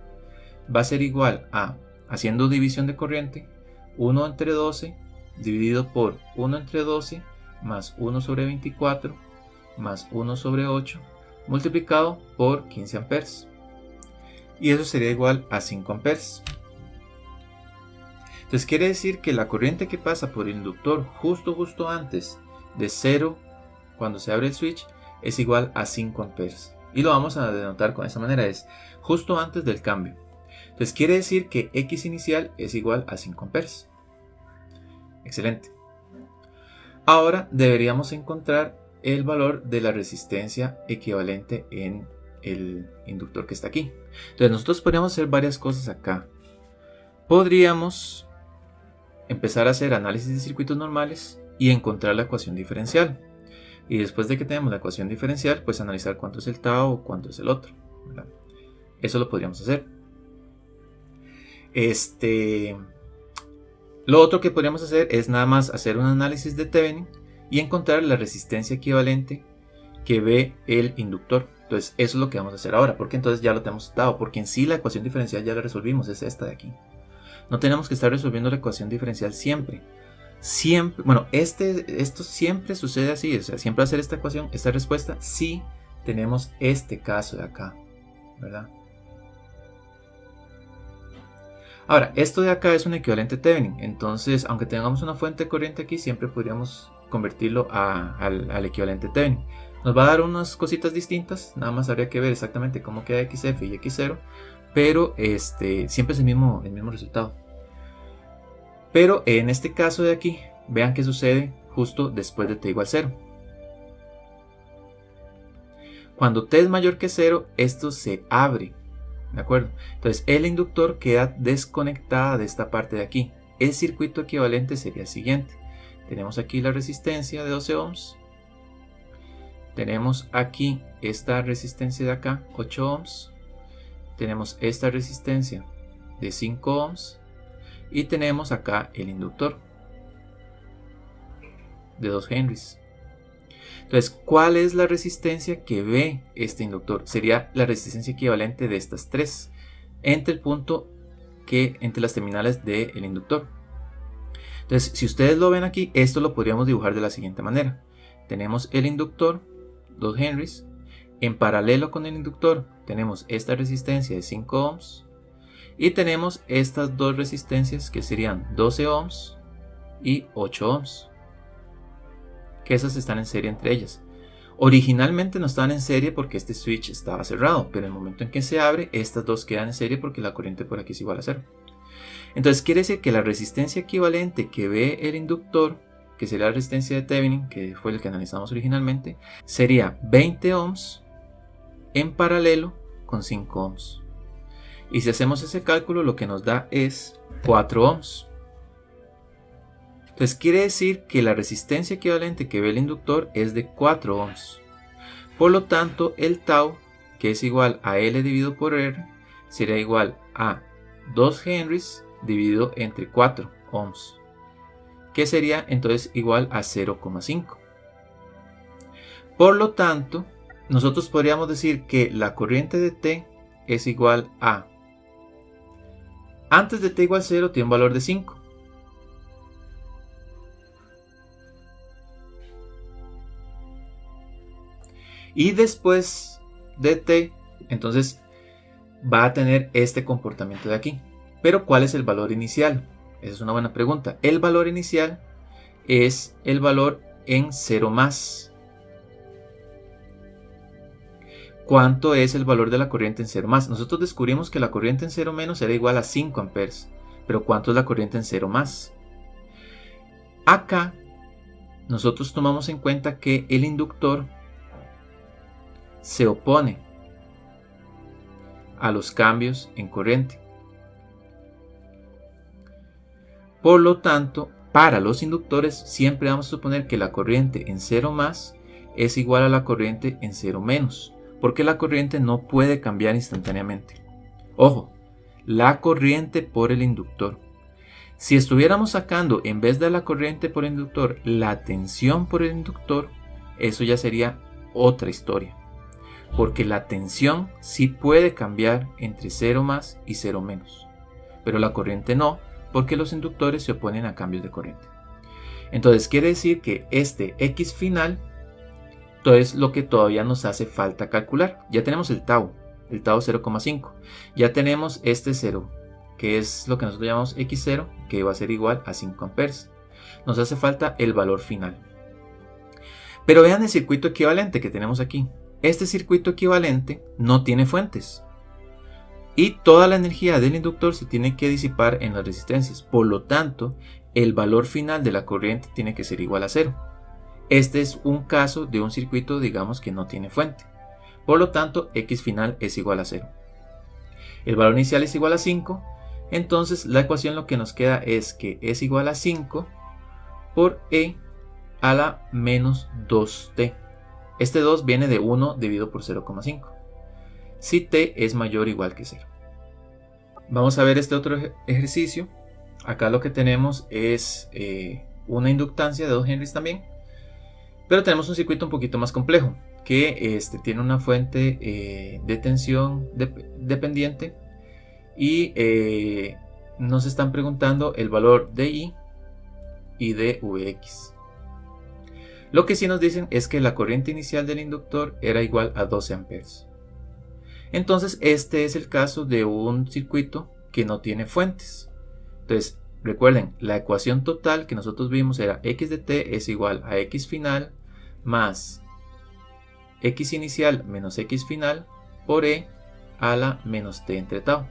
va a ser igual a, haciendo división de corriente, 1 entre 12 dividido por 1 entre 12 más 1 sobre 24 más 1 sobre 8 multiplicado por 15 amperes. Y eso sería igual a 5 amperes. Entonces quiere decir que la corriente que pasa por el inductor justo antes de 0, cuando se abre el switch, es igual a 5 amperes. Y lo vamos a denotar con esta manera, es justo antes del cambio. Entonces quiere decir que X inicial es igual a 5 amperes. Excelente. Ahora deberíamos encontrar el valor de la resistencia equivalente en el inductor que está aquí. Entonces nosotros podríamos hacer varias cosas acá. Podríamos empezar a hacer análisis de circuitos normales y encontrar la ecuación diferencial. Y después de que tenemos la ecuación diferencial, pues analizar cuánto es el tau o cuánto es el otro, ¿verdad? Eso lo podríamos hacer. Lo otro que podríamos hacer es nada más hacer un análisis de Thevenin y encontrar la resistencia equivalente que ve el inductor. Entonces eso es lo que vamos a hacer ahora, porque entonces ya lo tenemos dado, porque en sí la ecuación diferencial ya la resolvimos, es esta de aquí. No tenemos que estar resolviendo la ecuación diferencial siempre. Bueno, esto siempre sucede así, o sea, siempre hacer esta ecuación, esta respuesta, si tenemos este caso de acá, ¿verdad? Ahora, esto de acá es un equivalente Thevenin, entonces, aunque tengamos una fuente de corriente aquí, siempre podríamos convertirlo al equivalente Thevenin. Nos va a dar unas cositas distintas, nada más habría que ver exactamente cómo queda XF y X0, pero siempre es el mismo resultado. Pero en este caso de aquí, vean qué sucede justo después de t igual 0. Cuando t es mayor que 0, esto se abre, ¿de acuerdo? Entonces el inductor queda desconectada de esta parte de aquí. El circuito equivalente sería el siguiente. Tenemos aquí la resistencia de 12 ohms. Tenemos aquí esta resistencia de acá, 8 ohms. Tenemos esta resistencia de 5 ohms. Y tenemos acá el inductor de 2 henrys. Entonces, ¿cuál es la resistencia que ve este inductor? Sería la resistencia equivalente de estas tres entre el punto entre las terminales del inductor. Entonces, si ustedes lo ven aquí, esto lo podríamos dibujar de la siguiente manera. Tenemos el inductor, 2 henrys. En paralelo con el inductor tenemos esta resistencia de 5 ohms. Y tenemos estas dos resistencias que serían 12 ohms y 8 ohms. Que esas están en serie entre ellas. Originalmente no estaban en serie porque este switch estaba cerrado, pero en el momento en que se abre, estas dos quedan en serie porque la corriente por aquí es igual a 0. Entonces quiere decir que la resistencia equivalente que ve el inductor, que sería la resistencia de Thevenin, que fue el que analizamos originalmente, sería 20 ohms en paralelo con 5 ohms. Y si hacemos ese cálculo, lo que nos da es 4 ohms. Entonces quiere decir que la resistencia equivalente que ve el inductor es de 4 ohms. Por lo tanto, el tau, que es igual a L dividido por R, sería igual a 2 henrys dividido entre 4 ohms, que sería entonces igual a 0,5. Por lo tanto, nosotros podríamos decir que la corriente de T es igual a, antes de t igual 0 tiene un valor de 5. Y después de t, entonces va a tener este comportamiento de aquí. Pero ¿cuál es el valor inicial? Esa es una buena pregunta. El valor inicial es el valor en 0 más. ¿Cuánto es el valor de la corriente en 0 más? Nosotros descubrimos que la corriente en 0 menos era igual a 5 amperes. Pero ¿cuánto es la corriente en 0 más? Acá nosotros tomamos en cuenta que el inductor se opone a los cambios en corriente. Por lo tanto, para los inductores siempre vamos a suponer que la corriente en 0 más es igual a la corriente en 0 menos, porque la corriente no puede cambiar instantáneamente. Ojo, la corriente por el inductor. Si estuviéramos sacando en vez de la corriente por el inductor la tensión por el inductor, eso ya sería otra historia. Porque la tensión sí puede cambiar entre 0 más y 0 menos, pero la corriente no, porque los inductores se oponen a cambios de corriente. Entonces quiere decir que este X final es lo que todavía nos hace falta calcular. Ya tenemos el tau 0,5. Ya tenemos este 0, que es lo que nosotros llamamos X0, que va a ser igual a 5 amperes. Nos hace falta el valor final. Pero vean el circuito equivalente que tenemos aquí. este circuito equivalente no tiene fuentes. Y toda la energía del inductor se tiene que disipar en las resistencias. Por lo tanto, el valor final de la corriente tiene que ser igual a 0. Este es un caso de un circuito, digamos, que no tiene fuente. Por lo tanto, X final es igual a 0. El valor inicial es igual a 5. Entonces, la ecuación lo que nos queda es que es igual a 5 por E a la menos 2t. Este 2 viene de 1 dividido por 0,5. Si t es mayor o igual que 0. Vamos a ver este otro ejercicio. Acá lo que tenemos es una inductancia de 2 Henrys también. Pero tenemos un circuito un poquito más complejo, que tiene una fuente de tensión dependiente. Y nos están preguntando el valor de I y de Vx. Lo que sí nos dicen es que la corriente inicial del inductor era igual a 12 amperes. Entonces este es el caso de un circuito que no tiene fuentes. Entonces recuerden, la ecuación total que nosotros vimos era x de t es igual a x final más x inicial menos x final por e a la menos t entre tau.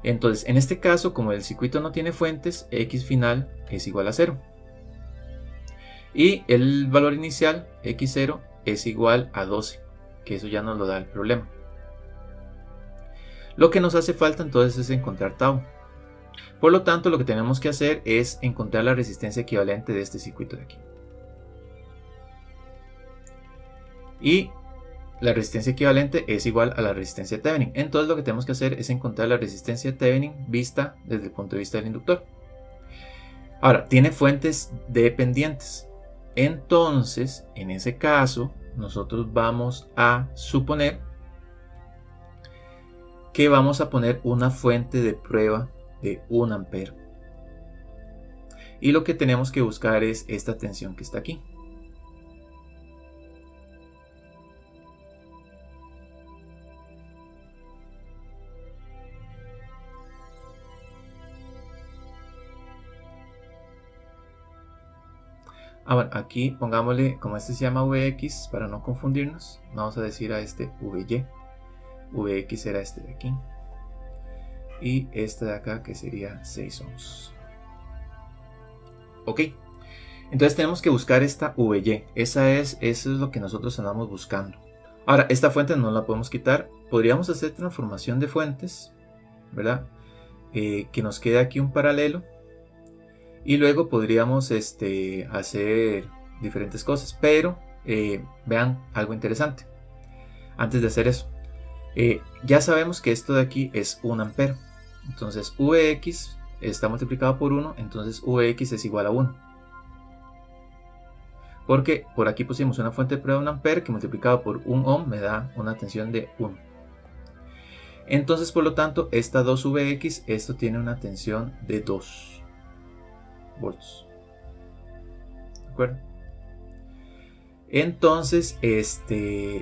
Entonces en este caso, como el circuito no tiene fuentes, x final es igual a 0. Y el valor inicial, x0, es igual a 12, que eso ya nos lo da el problema. Lo que nos hace falta entonces es encontrar tau. Por lo tanto, lo que tenemos que hacer es encontrar la resistencia equivalente de este circuito de aquí. Y la resistencia equivalente es igual a la resistencia de Thevenin. Entonces lo que tenemos que hacer es encontrar la resistencia de Thevenin vista desde el punto de vista del inductor. Ahora, tiene fuentes dependientes. Entonces, en ese caso, nosotros vamos a suponer que vamos a poner una fuente de prueba de 1 ampere. Y lo que tenemos que buscar es esta tensión que está aquí. Bueno, aquí pongámosle, como este se llama Vx, para no confundirnos, vamos a decir a este Vy. Vx era este de aquí. Y este de acá que sería 6 ohms. Ok, entonces tenemos que buscar esta Vy. Eso es lo que nosotros andamos buscando. Ahora, esta fuente no la podemos quitar. Podríamos hacer transformación de fuentes, ¿verdad? Que nos quede aquí un paralelo. Y luego podríamos hacer diferentes cosas. Pero vean algo interesante. Antes de hacer eso. Ya sabemos que esto de aquí es 1 ampere. Entonces Vx está multiplicado por 1. Entonces Vx es igual a 1. Porque por aquí pusimos una fuente de prueba de 1 ampere que multiplicado por 1 ohm me da una tensión de 1. Entonces por lo tanto esta 2Vx, esto tiene una tensión de 2 volts. ¿De acuerdo? Entonces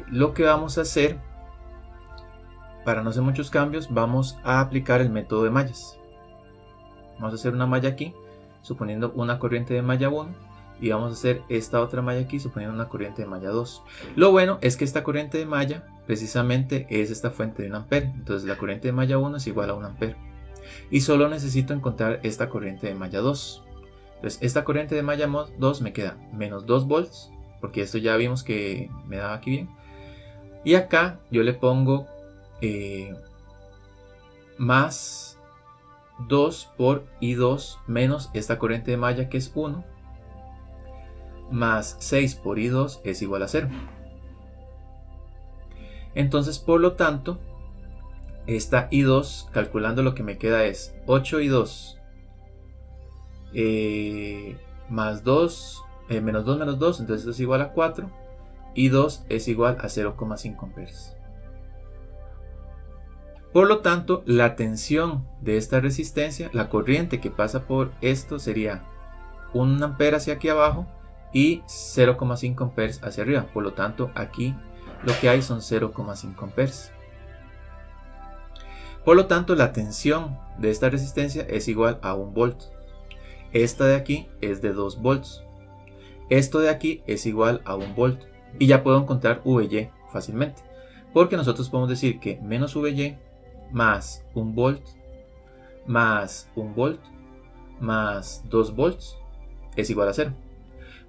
lo que vamos a hacer, para no hacer muchos cambios, vamos a aplicar el método de mallas. Vamos a hacer una malla aquí, suponiendo una corriente de malla 1, y vamos a hacer esta otra malla aquí, suponiendo una corriente de malla 2. Lo bueno es que esta corriente de malla precisamente es esta fuente de 1 ampere. Entonces la corriente de malla 1 es igual a 1 ampere. Y solo necesito encontrar esta corriente de malla 2. Entonces esta corriente de malla 2 me queda menos 2 volts, porque esto ya vimos que me daba aquí bien. Y acá yo le pongo más 2 por I2 menos esta corriente de malla que es 1, más 6 por I2 es igual a 0. Entonces por lo tanto esta I2, calculando, lo que me queda es 8 I2 más 2 menos 2 menos 2, entonces esto es igual a 4. I2 es igual a 0,5 amperes. Por lo tanto, la tensión de esta resistencia, la corriente que pasa por esto, sería 1 ampere hacia aquí abajo y 0,5 amperes hacia arriba. Por lo tanto, aquí lo que hay son 0,5 amperes. Por lo tanto, la tensión de esta resistencia es igual a 1 volt. Esta de aquí es de 2 volts. Esto de aquí es igual a 1 volt. Y ya puedo encontrar VY fácilmente. Porque nosotros podemos decir que menos VY más 1 volt más 1 volt más 2 volts es igual a 0.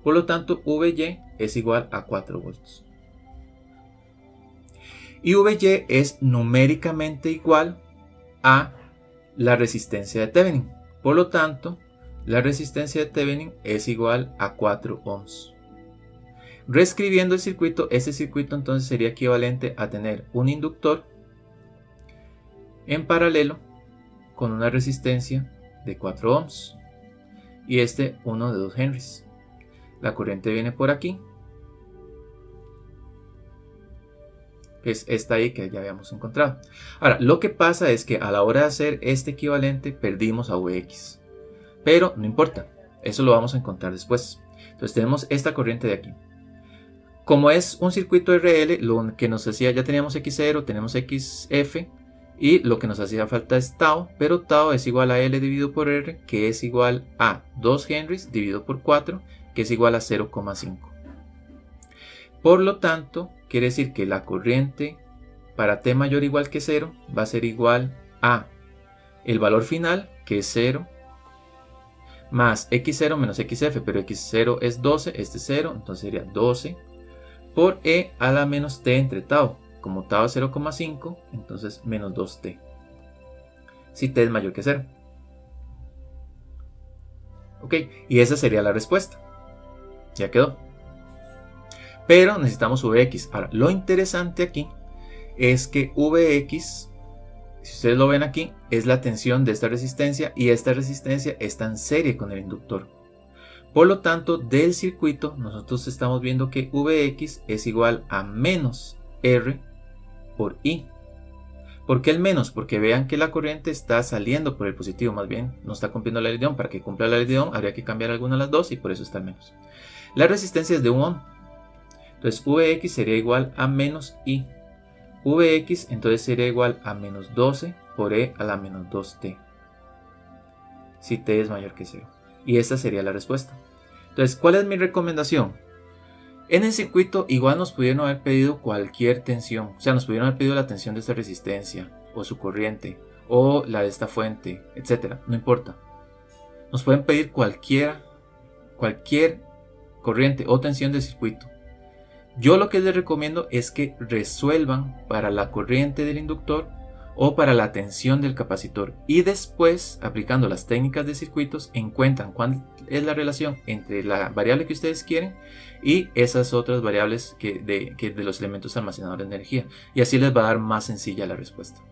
Por lo tanto, VY es igual a 4 volts. Y VY es numéricamente igual a la resistencia de Thevenin. Por lo tanto, la resistencia de Thevenin es igual a 4 ohms. Reescribiendo el circuito, este circuito entonces sería equivalente a tener un inductor en paralelo con una resistencia de 4 ohms y uno de 2 henrys. La corriente viene por aquí, que es esta ahí que ya habíamos encontrado. Ahora, lo que pasa es que a la hora de hacer este equivalente perdimos a Vx, pero no importa, eso lo vamos a encontrar después. Entonces tenemos esta corriente de aquí. Como es un circuito RL, lo que nos hacía, ya teníamos X0, tenemos XF, y lo que nos hacía falta es tau, pero tau es igual a L dividido por R, que es igual a 2 henrys dividido por 4, que es igual a 0,5. Por lo tanto, quiere decir que la corriente para T mayor o igual que 0 va a ser igual a el valor final, que es 0, más X0 menos XF, pero X0 es 12, este es 0, entonces sería 12, por E a la menos T entre tau. Como tau es 0,5, entonces menos 2T. Si T es mayor que 0. Ok, y esa sería la respuesta. Ya quedó. Pero necesitamos Vx. Ahora, lo interesante aquí es que Vx, si ustedes lo ven aquí, es la tensión de esta resistencia y esta resistencia está en serie con el inductor. Por lo tanto, del circuito nosotros estamos viendo que Vx es igual a menos R por I. ¿Por qué el menos? Porque vean que la corriente está saliendo por el positivo, más bien no está cumpliendo la ley de Ohm. Para que cumpla la ley de Ohm habría que cambiar alguna de las dos y por eso está el menos. La resistencia es de 1 ohm. Entonces Vx sería igual a menos I. Vx entonces sería igual a menos 12 por E a la menos 2T. Si T es mayor que 0. Y esta sería la respuesta. Entonces, ¿cuál es mi recomendación? En el circuito igual nos pudieron haber pedido cualquier tensión. O sea, nos pudieron haber pedido la tensión de esta resistencia, o su corriente, o la de esta fuente, etc. No importa. Nos pueden pedir cualquier corriente o tensión del circuito. Yo lo que les recomiendo es que resuelvan para la corriente del inductor o para la tensión del capacitor y después, aplicando las técnicas de circuitos, encuentran cuál es la relación entre la variable que ustedes quieren y esas otras variables de los elementos almacenadores de energía, y así les va a dar más sencilla la respuesta.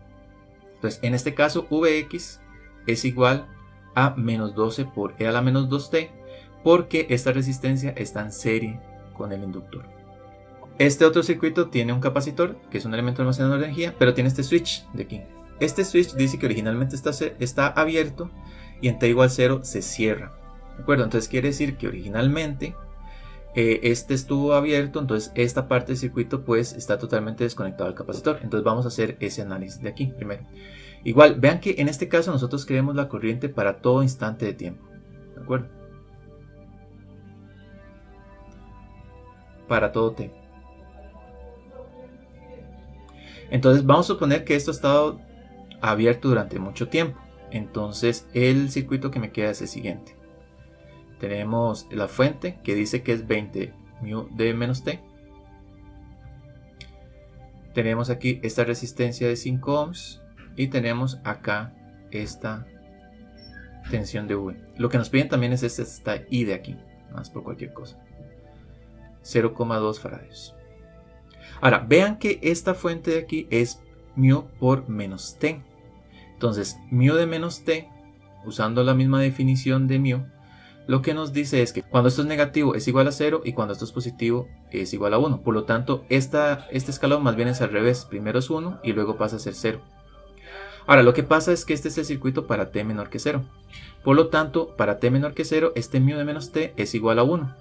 Entonces, en este caso, Vx es igual a menos 12 por E a la menos 2T, porque esta resistencia está en serie con el inductor. Este otro circuito tiene un capacitor, que es un elemento almacenador de energía, pero tiene este switch de aquí. Este switch dice que originalmente está abierto y en T igual 0 se cierra. ¿De acuerdo? Entonces quiere decir que originalmente este estuvo abierto, entonces esta parte del circuito pues está totalmente desconectado al capacitor. Entonces vamos a hacer ese análisis de aquí primero. Igual, vean que en este caso nosotros queremos la corriente para todo instante de tiempo. ¿De acuerdo? Para todo T. Entonces vamos a suponer que esto ha estado abierto durante mucho tiempo. Entonces el circuito que me queda es el siguiente. Tenemos la fuente que dice que es 20 mu de menos T. Tenemos aquí esta resistencia de 5 ohms. Y tenemos acá esta tensión de V. Lo que nos piden también es esta I de aquí. Más por cualquier cosa. 0,2 faradios. Ahora, vean que esta fuente de aquí es mu por menos T. Entonces, mu de menos T, usando la misma definición de mu, lo que nos dice es que cuando esto es negativo es igual a 0 y cuando esto es positivo es igual a 1. Por lo tanto, este escalón más bien es al revés. Primero es 1 y luego pasa a ser 0. Ahora, lo que pasa es que este es el circuito para T menor que 0. Por lo tanto, para T menor que 0, este mu de menos T es igual a 1.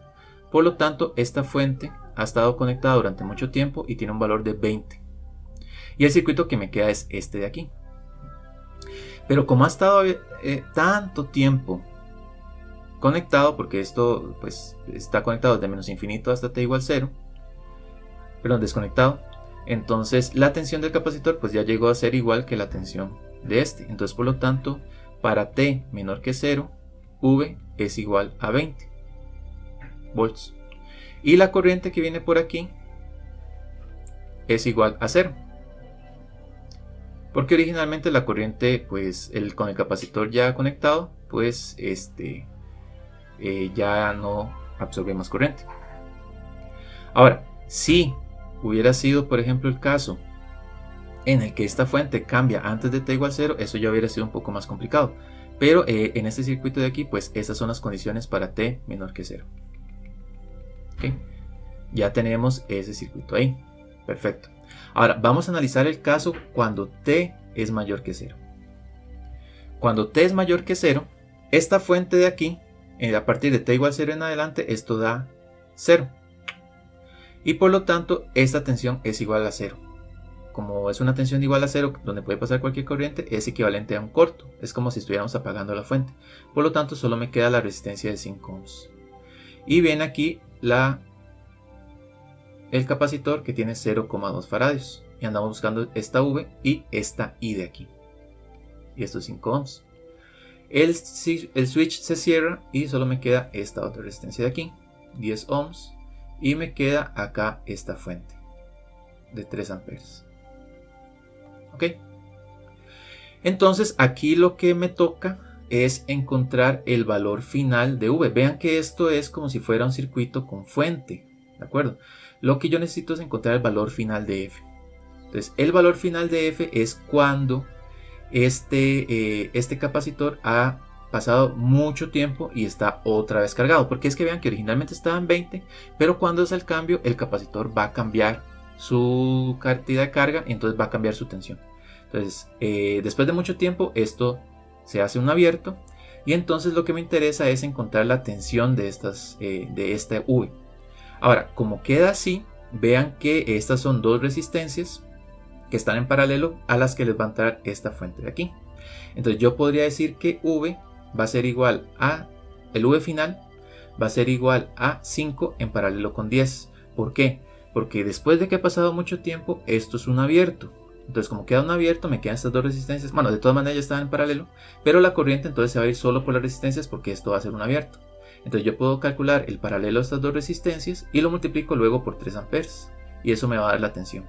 Por lo tanto, esta fuente ha estado conectada durante mucho tiempo y tiene un valor de 20. Y el circuito que me queda es este de aquí. Pero como ha estado tanto tiempo conectado, porque esto pues está conectado desde menos infinito hasta T igual 0, perdón, desconectado. Entonces la tensión del capacitor pues ya llegó a ser igual que la tensión de este. Entonces por lo tanto, para T menor que 0, V es igual a 20 volts. Y la corriente que viene por aquí es igual a 0. Porque originalmente la corriente, pues con el capacitor ya conectado, pues ya no absorbe más corriente. Ahora, si hubiera sido, por ejemplo, el caso en el que esta fuente cambia antes de t igual 0, eso ya hubiera sido un poco más complicado. Pero en este circuito de aquí, pues esas son las condiciones para t menor que 0. ¿Okay? Ya tenemos ese circuito ahí. Perfecto. Ahora, vamos a analizar el caso cuando t es mayor que 0. Cuando t es mayor que 0, esta fuente de aquí, a partir de t igual 0 en adelante, esto da 0. Y por lo tanto, esta tensión es igual a 0. Como es una tensión igual a 0, donde puede pasar cualquier corriente, es equivalente a un corto. Es como si estuviéramos apagando la fuente. Por lo tanto, solo me queda la resistencia de 5 ohms. Y viene aquí el capacitor que tiene 0,2 faradios. Y andamos buscando esta V y esta I de aquí. Y esto es 5 ohms. El switch se cierra y solo me queda esta otra resistencia de aquí, 10 ohms. Y me queda acá esta fuente de 3 amperes. ¿Ok? Entonces aquí lo que me toca es encontrar el valor final de V. Vean que esto es como si fuera un circuito con fuente. ¿De acuerdo? Lo que yo necesito es encontrar el valor final de F. Entonces el valor final de F es cuando este capacitor ha pasado mucho tiempo y está otra vez cargado, porque es que vean que originalmente estaba en 20, pero cuando es el cambio el capacitor va a cambiar su cantidad de carga y entonces va a cambiar su tensión. Entonces después de mucho tiempo esto se hace un abierto y entonces lo que me interesa es encontrar la tensión de este V. Ahora, como queda así, vean que estas son dos resistencias que están en paralelo a las que les va a entrar esta fuente de aquí. Entonces yo podría decir que V va a ser igual a, el V final va a ser igual a 5 en paralelo con 10. ¿Por qué? Porque después de que ha pasado mucho tiempo, esto es un abierto. Entonces como queda un abierto, me quedan estas dos resistencias. Bueno, de todas maneras ya están en paralelo, pero la corriente entonces se va a ir solo por las resistencias porque esto va a ser un abierto. Entonces yo puedo calcular el paralelo de estas dos resistencias y lo multiplico luego por 3 amperes. Y eso me va a dar la tensión.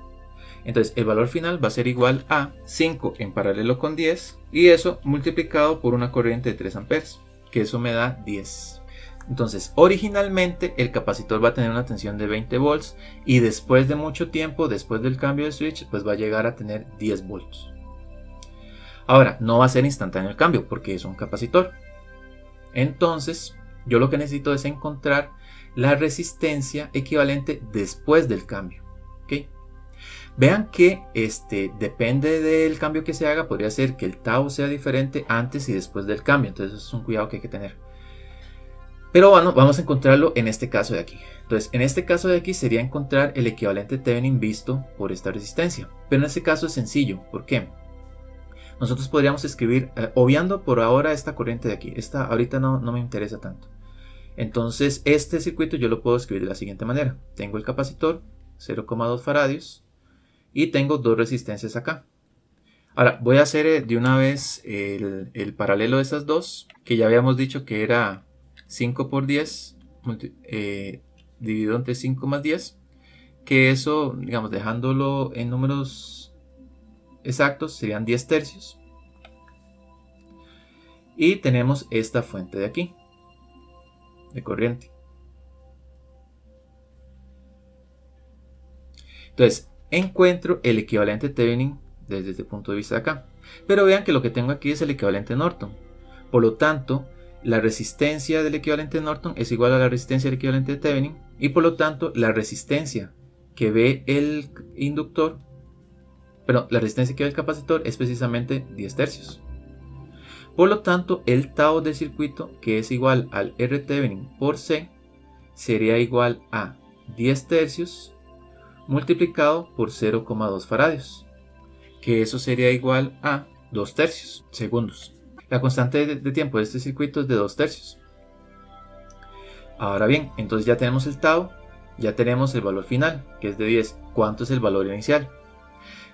Entonces el valor final va a ser igual a 5 en paralelo con 10 y eso multiplicado por una corriente de 3 amperes, que eso me da 10. Entonces originalmente el capacitor va a tener una tensión de 20 volts y después de mucho tiempo, después del cambio de switch, pues va a llegar a tener 10 volts. Ahora, no va a ser instantáneo el cambio porque es un capacitor. Entonces yo lo que necesito es encontrar la resistencia equivalente después del cambio. ¿Okay? Vean que depende del cambio que se haga, podría ser que el tau sea diferente antes y después del cambio, entonces eso es un cuidado que hay que tener. Pero bueno, vamos a encontrarlo en este caso de aquí. Entonces en este caso de aquí sería encontrar el equivalente Thevenin visto por esta resistencia, pero en este caso es sencillo. ¿Por qué? Nosotros podríamos escribir, obviando por ahora esta corriente de aquí, esta ahorita no me interesa tanto. Entonces este circuito yo lo puedo escribir de la siguiente manera. Tengo el capacitor, 0,2 faradios, y tengo dos resistencias acá. Ahora voy a hacer de una vez el paralelo de esas dos, que ya habíamos dicho que era 5 por 10 dividido entre 5 más 10, que eso, digamos, dejándolo en números exactos, serían 10 tercios. Y tenemos esta fuente de aquí, de corriente. Entonces, encuentro el equivalente Thevenin desde este punto de vista de acá. Pero vean que lo que tengo aquí es el equivalente Norton. Por lo tanto, la resistencia del equivalente Norton es igual a la resistencia del equivalente de Thevenin. Y por lo tanto, la resistencia que ve el inductor, perdón, la resistencia que ve el capacitor es precisamente 10 tercios. Por lo tanto, el tau del circuito, que es igual al R Thevenin por C, sería igual a 10 tercios multiplicado por 0,2 faradios, que eso sería igual a 2 tercios segundos. La constante de tiempo de este circuito es de 2 tercios. Ahora bien, entonces ya tenemos el tau ya tenemos el valor final, que es de 10. ¿Cuánto es el valor inicial?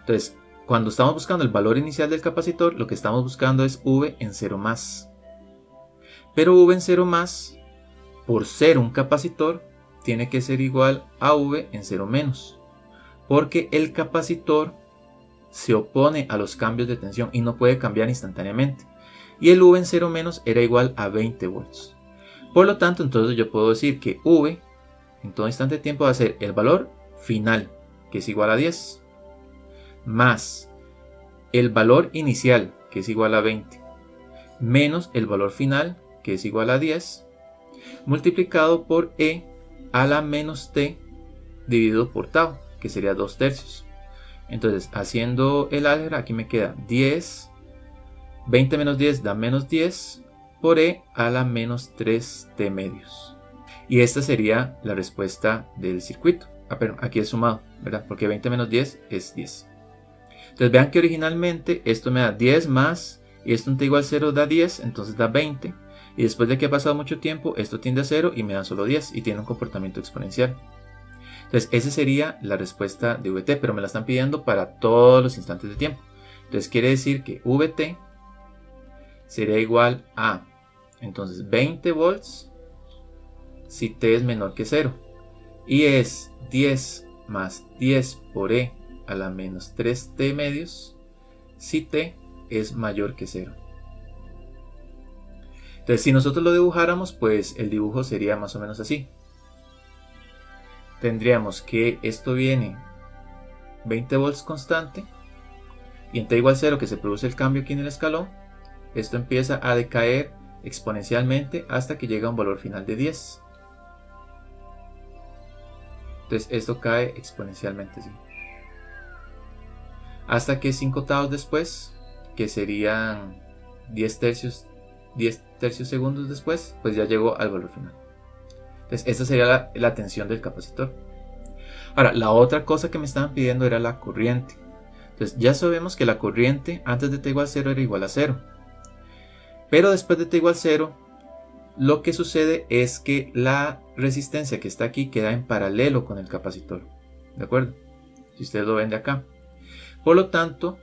Entonces, cuando estamos buscando el valor inicial del capacitor, lo que estamos buscando es V en 0 más. Pero V en 0 más, por ser un capacitor, tiene que ser igual a V en 0 menos. Porque el capacitor se opone a los cambios de tensión y no puede cambiar instantáneamente. Y el V en 0 menos era igual a 20 volts. Por lo tanto, entonces yo puedo decir que V en todo instante de tiempo va a ser el valor final, que es igual a 10, más el valor inicial, que es igual a 20, menos el valor final, que es igual a 10, multiplicado por E a la menos T dividido por tau, que sería 2/3. Entonces, haciendo el álgebra, aquí me queda 10, 20 menos 10 da menos 10, por E a la menos 3T medios. Y esta sería la respuesta del circuito. Pero aquí es sumado, ¿verdad? Porque 20 menos 10 es 10. Entonces vean que originalmente esto me da 10 más, y esto en t igual 0 da 10, entonces da 20. Y después de que ha pasado mucho tiempo, esto tiende a 0 y me da solo 10 y tiene un comportamiento exponencial. Entonces esa sería la respuesta de VT, pero me la están pidiendo para todos los instantes de tiempo. Entonces quiere decir que VT sería igual a, entonces 20 volts si t es menor que 0. Y es 10 más 10 por E a la menos 3T medios si t es mayor que 0. Entonces si nosotros lo dibujáramos, pues el dibujo sería más o menos así. Tendríamos que esto viene 20 volts constante, y en t igual 0 que se produce el cambio aquí en el escalón, esto empieza a decaer exponencialmente hasta que llega a un valor final de 10. Entonces esto cae exponencialmente, ¿sí? Hasta que 5 octavos después, que serían 10 tercios segundos después, pues ya llegó al valor final. Entonces esta sería la tensión del capacitor. Ahora, la otra cosa que me estaban pidiendo era la corriente. Entonces ya sabemos que la corriente antes de t igual 0 era igual a 0. Pero después de t igual 0, lo que sucede es que la resistencia que está aquí queda en paralelo con el capacitor. ¿De acuerdo? Si ustedes lo ven de acá. Por lo tanto,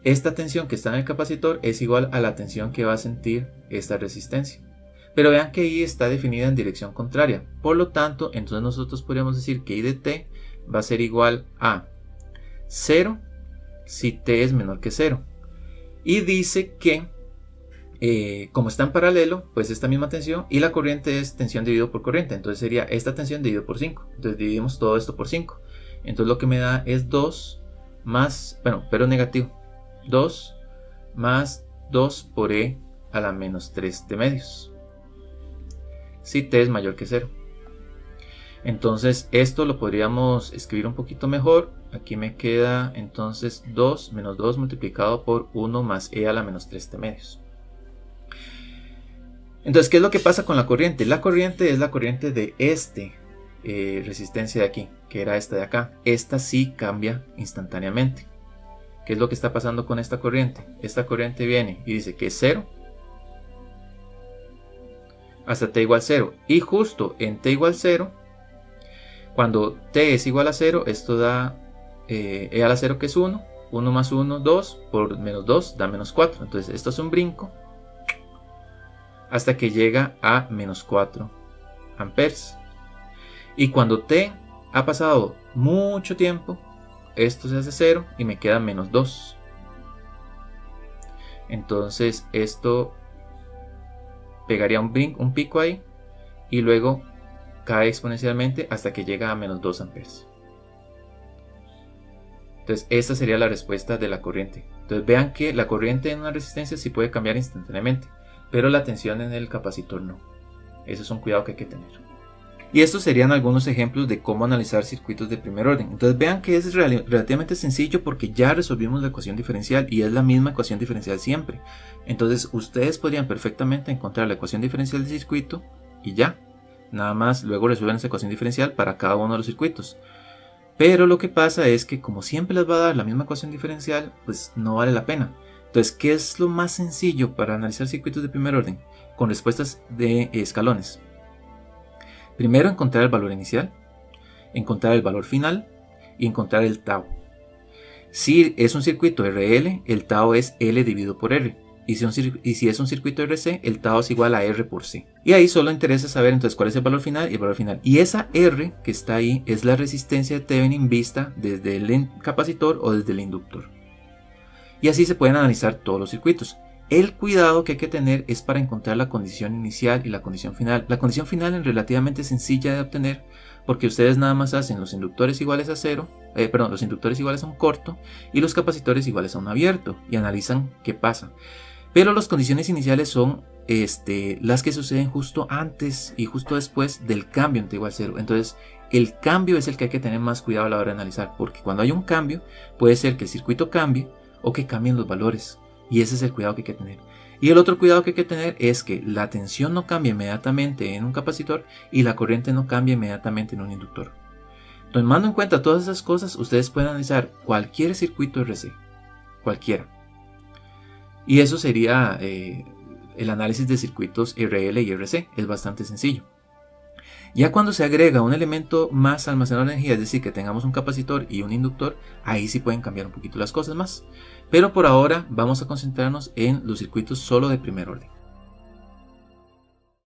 esta tensión que está en el capacitor es igual a la tensión que va a sentir esta resistencia. Pero vean que I está definida en dirección contraria. Por lo tanto, entonces nosotros podríamos decir que I de t va a ser igual a 0 si t es menor que 0. Y dice que como está en paralelo, pues esta misma tensión, y la corriente es tensión dividido por corriente. Entonces sería esta tensión dividido por 5. Entonces dividimos todo esto por 5. Entonces lo que me da es 2 más, bueno, pero negativo. 2 más 2 por E a la menos 3T medios. Si t es mayor que 0. Entonces esto lo podríamos escribir un poquito mejor. Aquí me queda entonces 2 menos 2 multiplicado por 1 más E a la menos 3T medios. Entonces, ¿qué es lo que pasa con la corriente? La corriente es la corriente de resistencia de aquí, que era esta de acá. Esta sí cambia instantáneamente. ¿Qué es lo que está pasando con esta corriente? Esta corriente viene y dice que es 0 hasta t igual 0. Y justo en t igual 0, cuando t es igual a 0, esto da e a la 0 que es 1. 1 más 1, 2, por menos 2 da menos 4. Entonces esto es un brinco hasta que llega a menos 4 amperes. Y cuando t ha pasado mucho tiempo, esto se hace 0 y me queda menos 2. Entonces esto pegaría un pico ahí y luego cae exponencialmente hasta que llega a menos 2 amperes. Entonces esta sería la respuesta de la corriente. Entonces vean que la corriente en una resistencia sí puede cambiar instantáneamente, pero la tensión en el capacitor no. Eso es un cuidado que hay que tener. Y estos serían algunos ejemplos de cómo analizar circuitos de primer orden. Entonces vean que es relativamente sencillo porque ya resolvimos la ecuación diferencial y es la misma ecuación diferencial siempre. Entonces ustedes podrían perfectamente encontrar la ecuación diferencial del circuito y ya. Nada más luego resuelven esa ecuación diferencial para cada uno de los circuitos. Pero lo que pasa es que como siempre les va a dar la misma ecuación diferencial, pues no vale la pena. Entonces, ¿qué es lo más sencillo para analizar circuitos de primer orden? Con respuestas de escalones. Primero, encontrar el valor inicial. encontrar el valor final y encontrar el tau. Si es un circuito RL, el tau es L dividido por R. Y si es un circuito RC, el tau es igual a R por C. Y ahí solo interesa saber entonces cuál es el valor final y el valor final. Y esa R que está ahí es la resistencia de Thevenin vista desde el capacitor o desde el inductor. Y así se pueden analizar todos los circuitos. El cuidado que hay que tener es para encontrar la condición inicial y la condición final. La condición final es relativamente sencilla de obtener porque ustedes nada más hacen los inductores iguales a cero, los inductores iguales a un corto y los capacitores iguales a un abierto y analizan qué pasa. Pero las condiciones iniciales son las que suceden justo antes y justo después del cambio entre igual a cero. Entonces el cambio es el que hay que tener más cuidado a la hora de analizar, porque cuando hay un cambio puede ser que el circuito cambie o que cambien los valores, y ese es el cuidado que hay que tener. Y el otro cuidado que hay que tener es que la tensión no cambie inmediatamente en un capacitor y la corriente no cambie inmediatamente en un inductor. Entonces, tomando en cuenta todas esas cosas, ustedes pueden analizar cualquier circuito RC, cualquiera. Y eso sería el análisis de circuitos RL y RC, es bastante sencillo. Ya cuando se agrega un elemento más almacenado de energía, es decir, que tengamos un capacitor y un inductor, ahí sí pueden cambiar un poquito las cosas más. Pero por ahora vamos a concentrarnos en los circuitos solo de primer orden.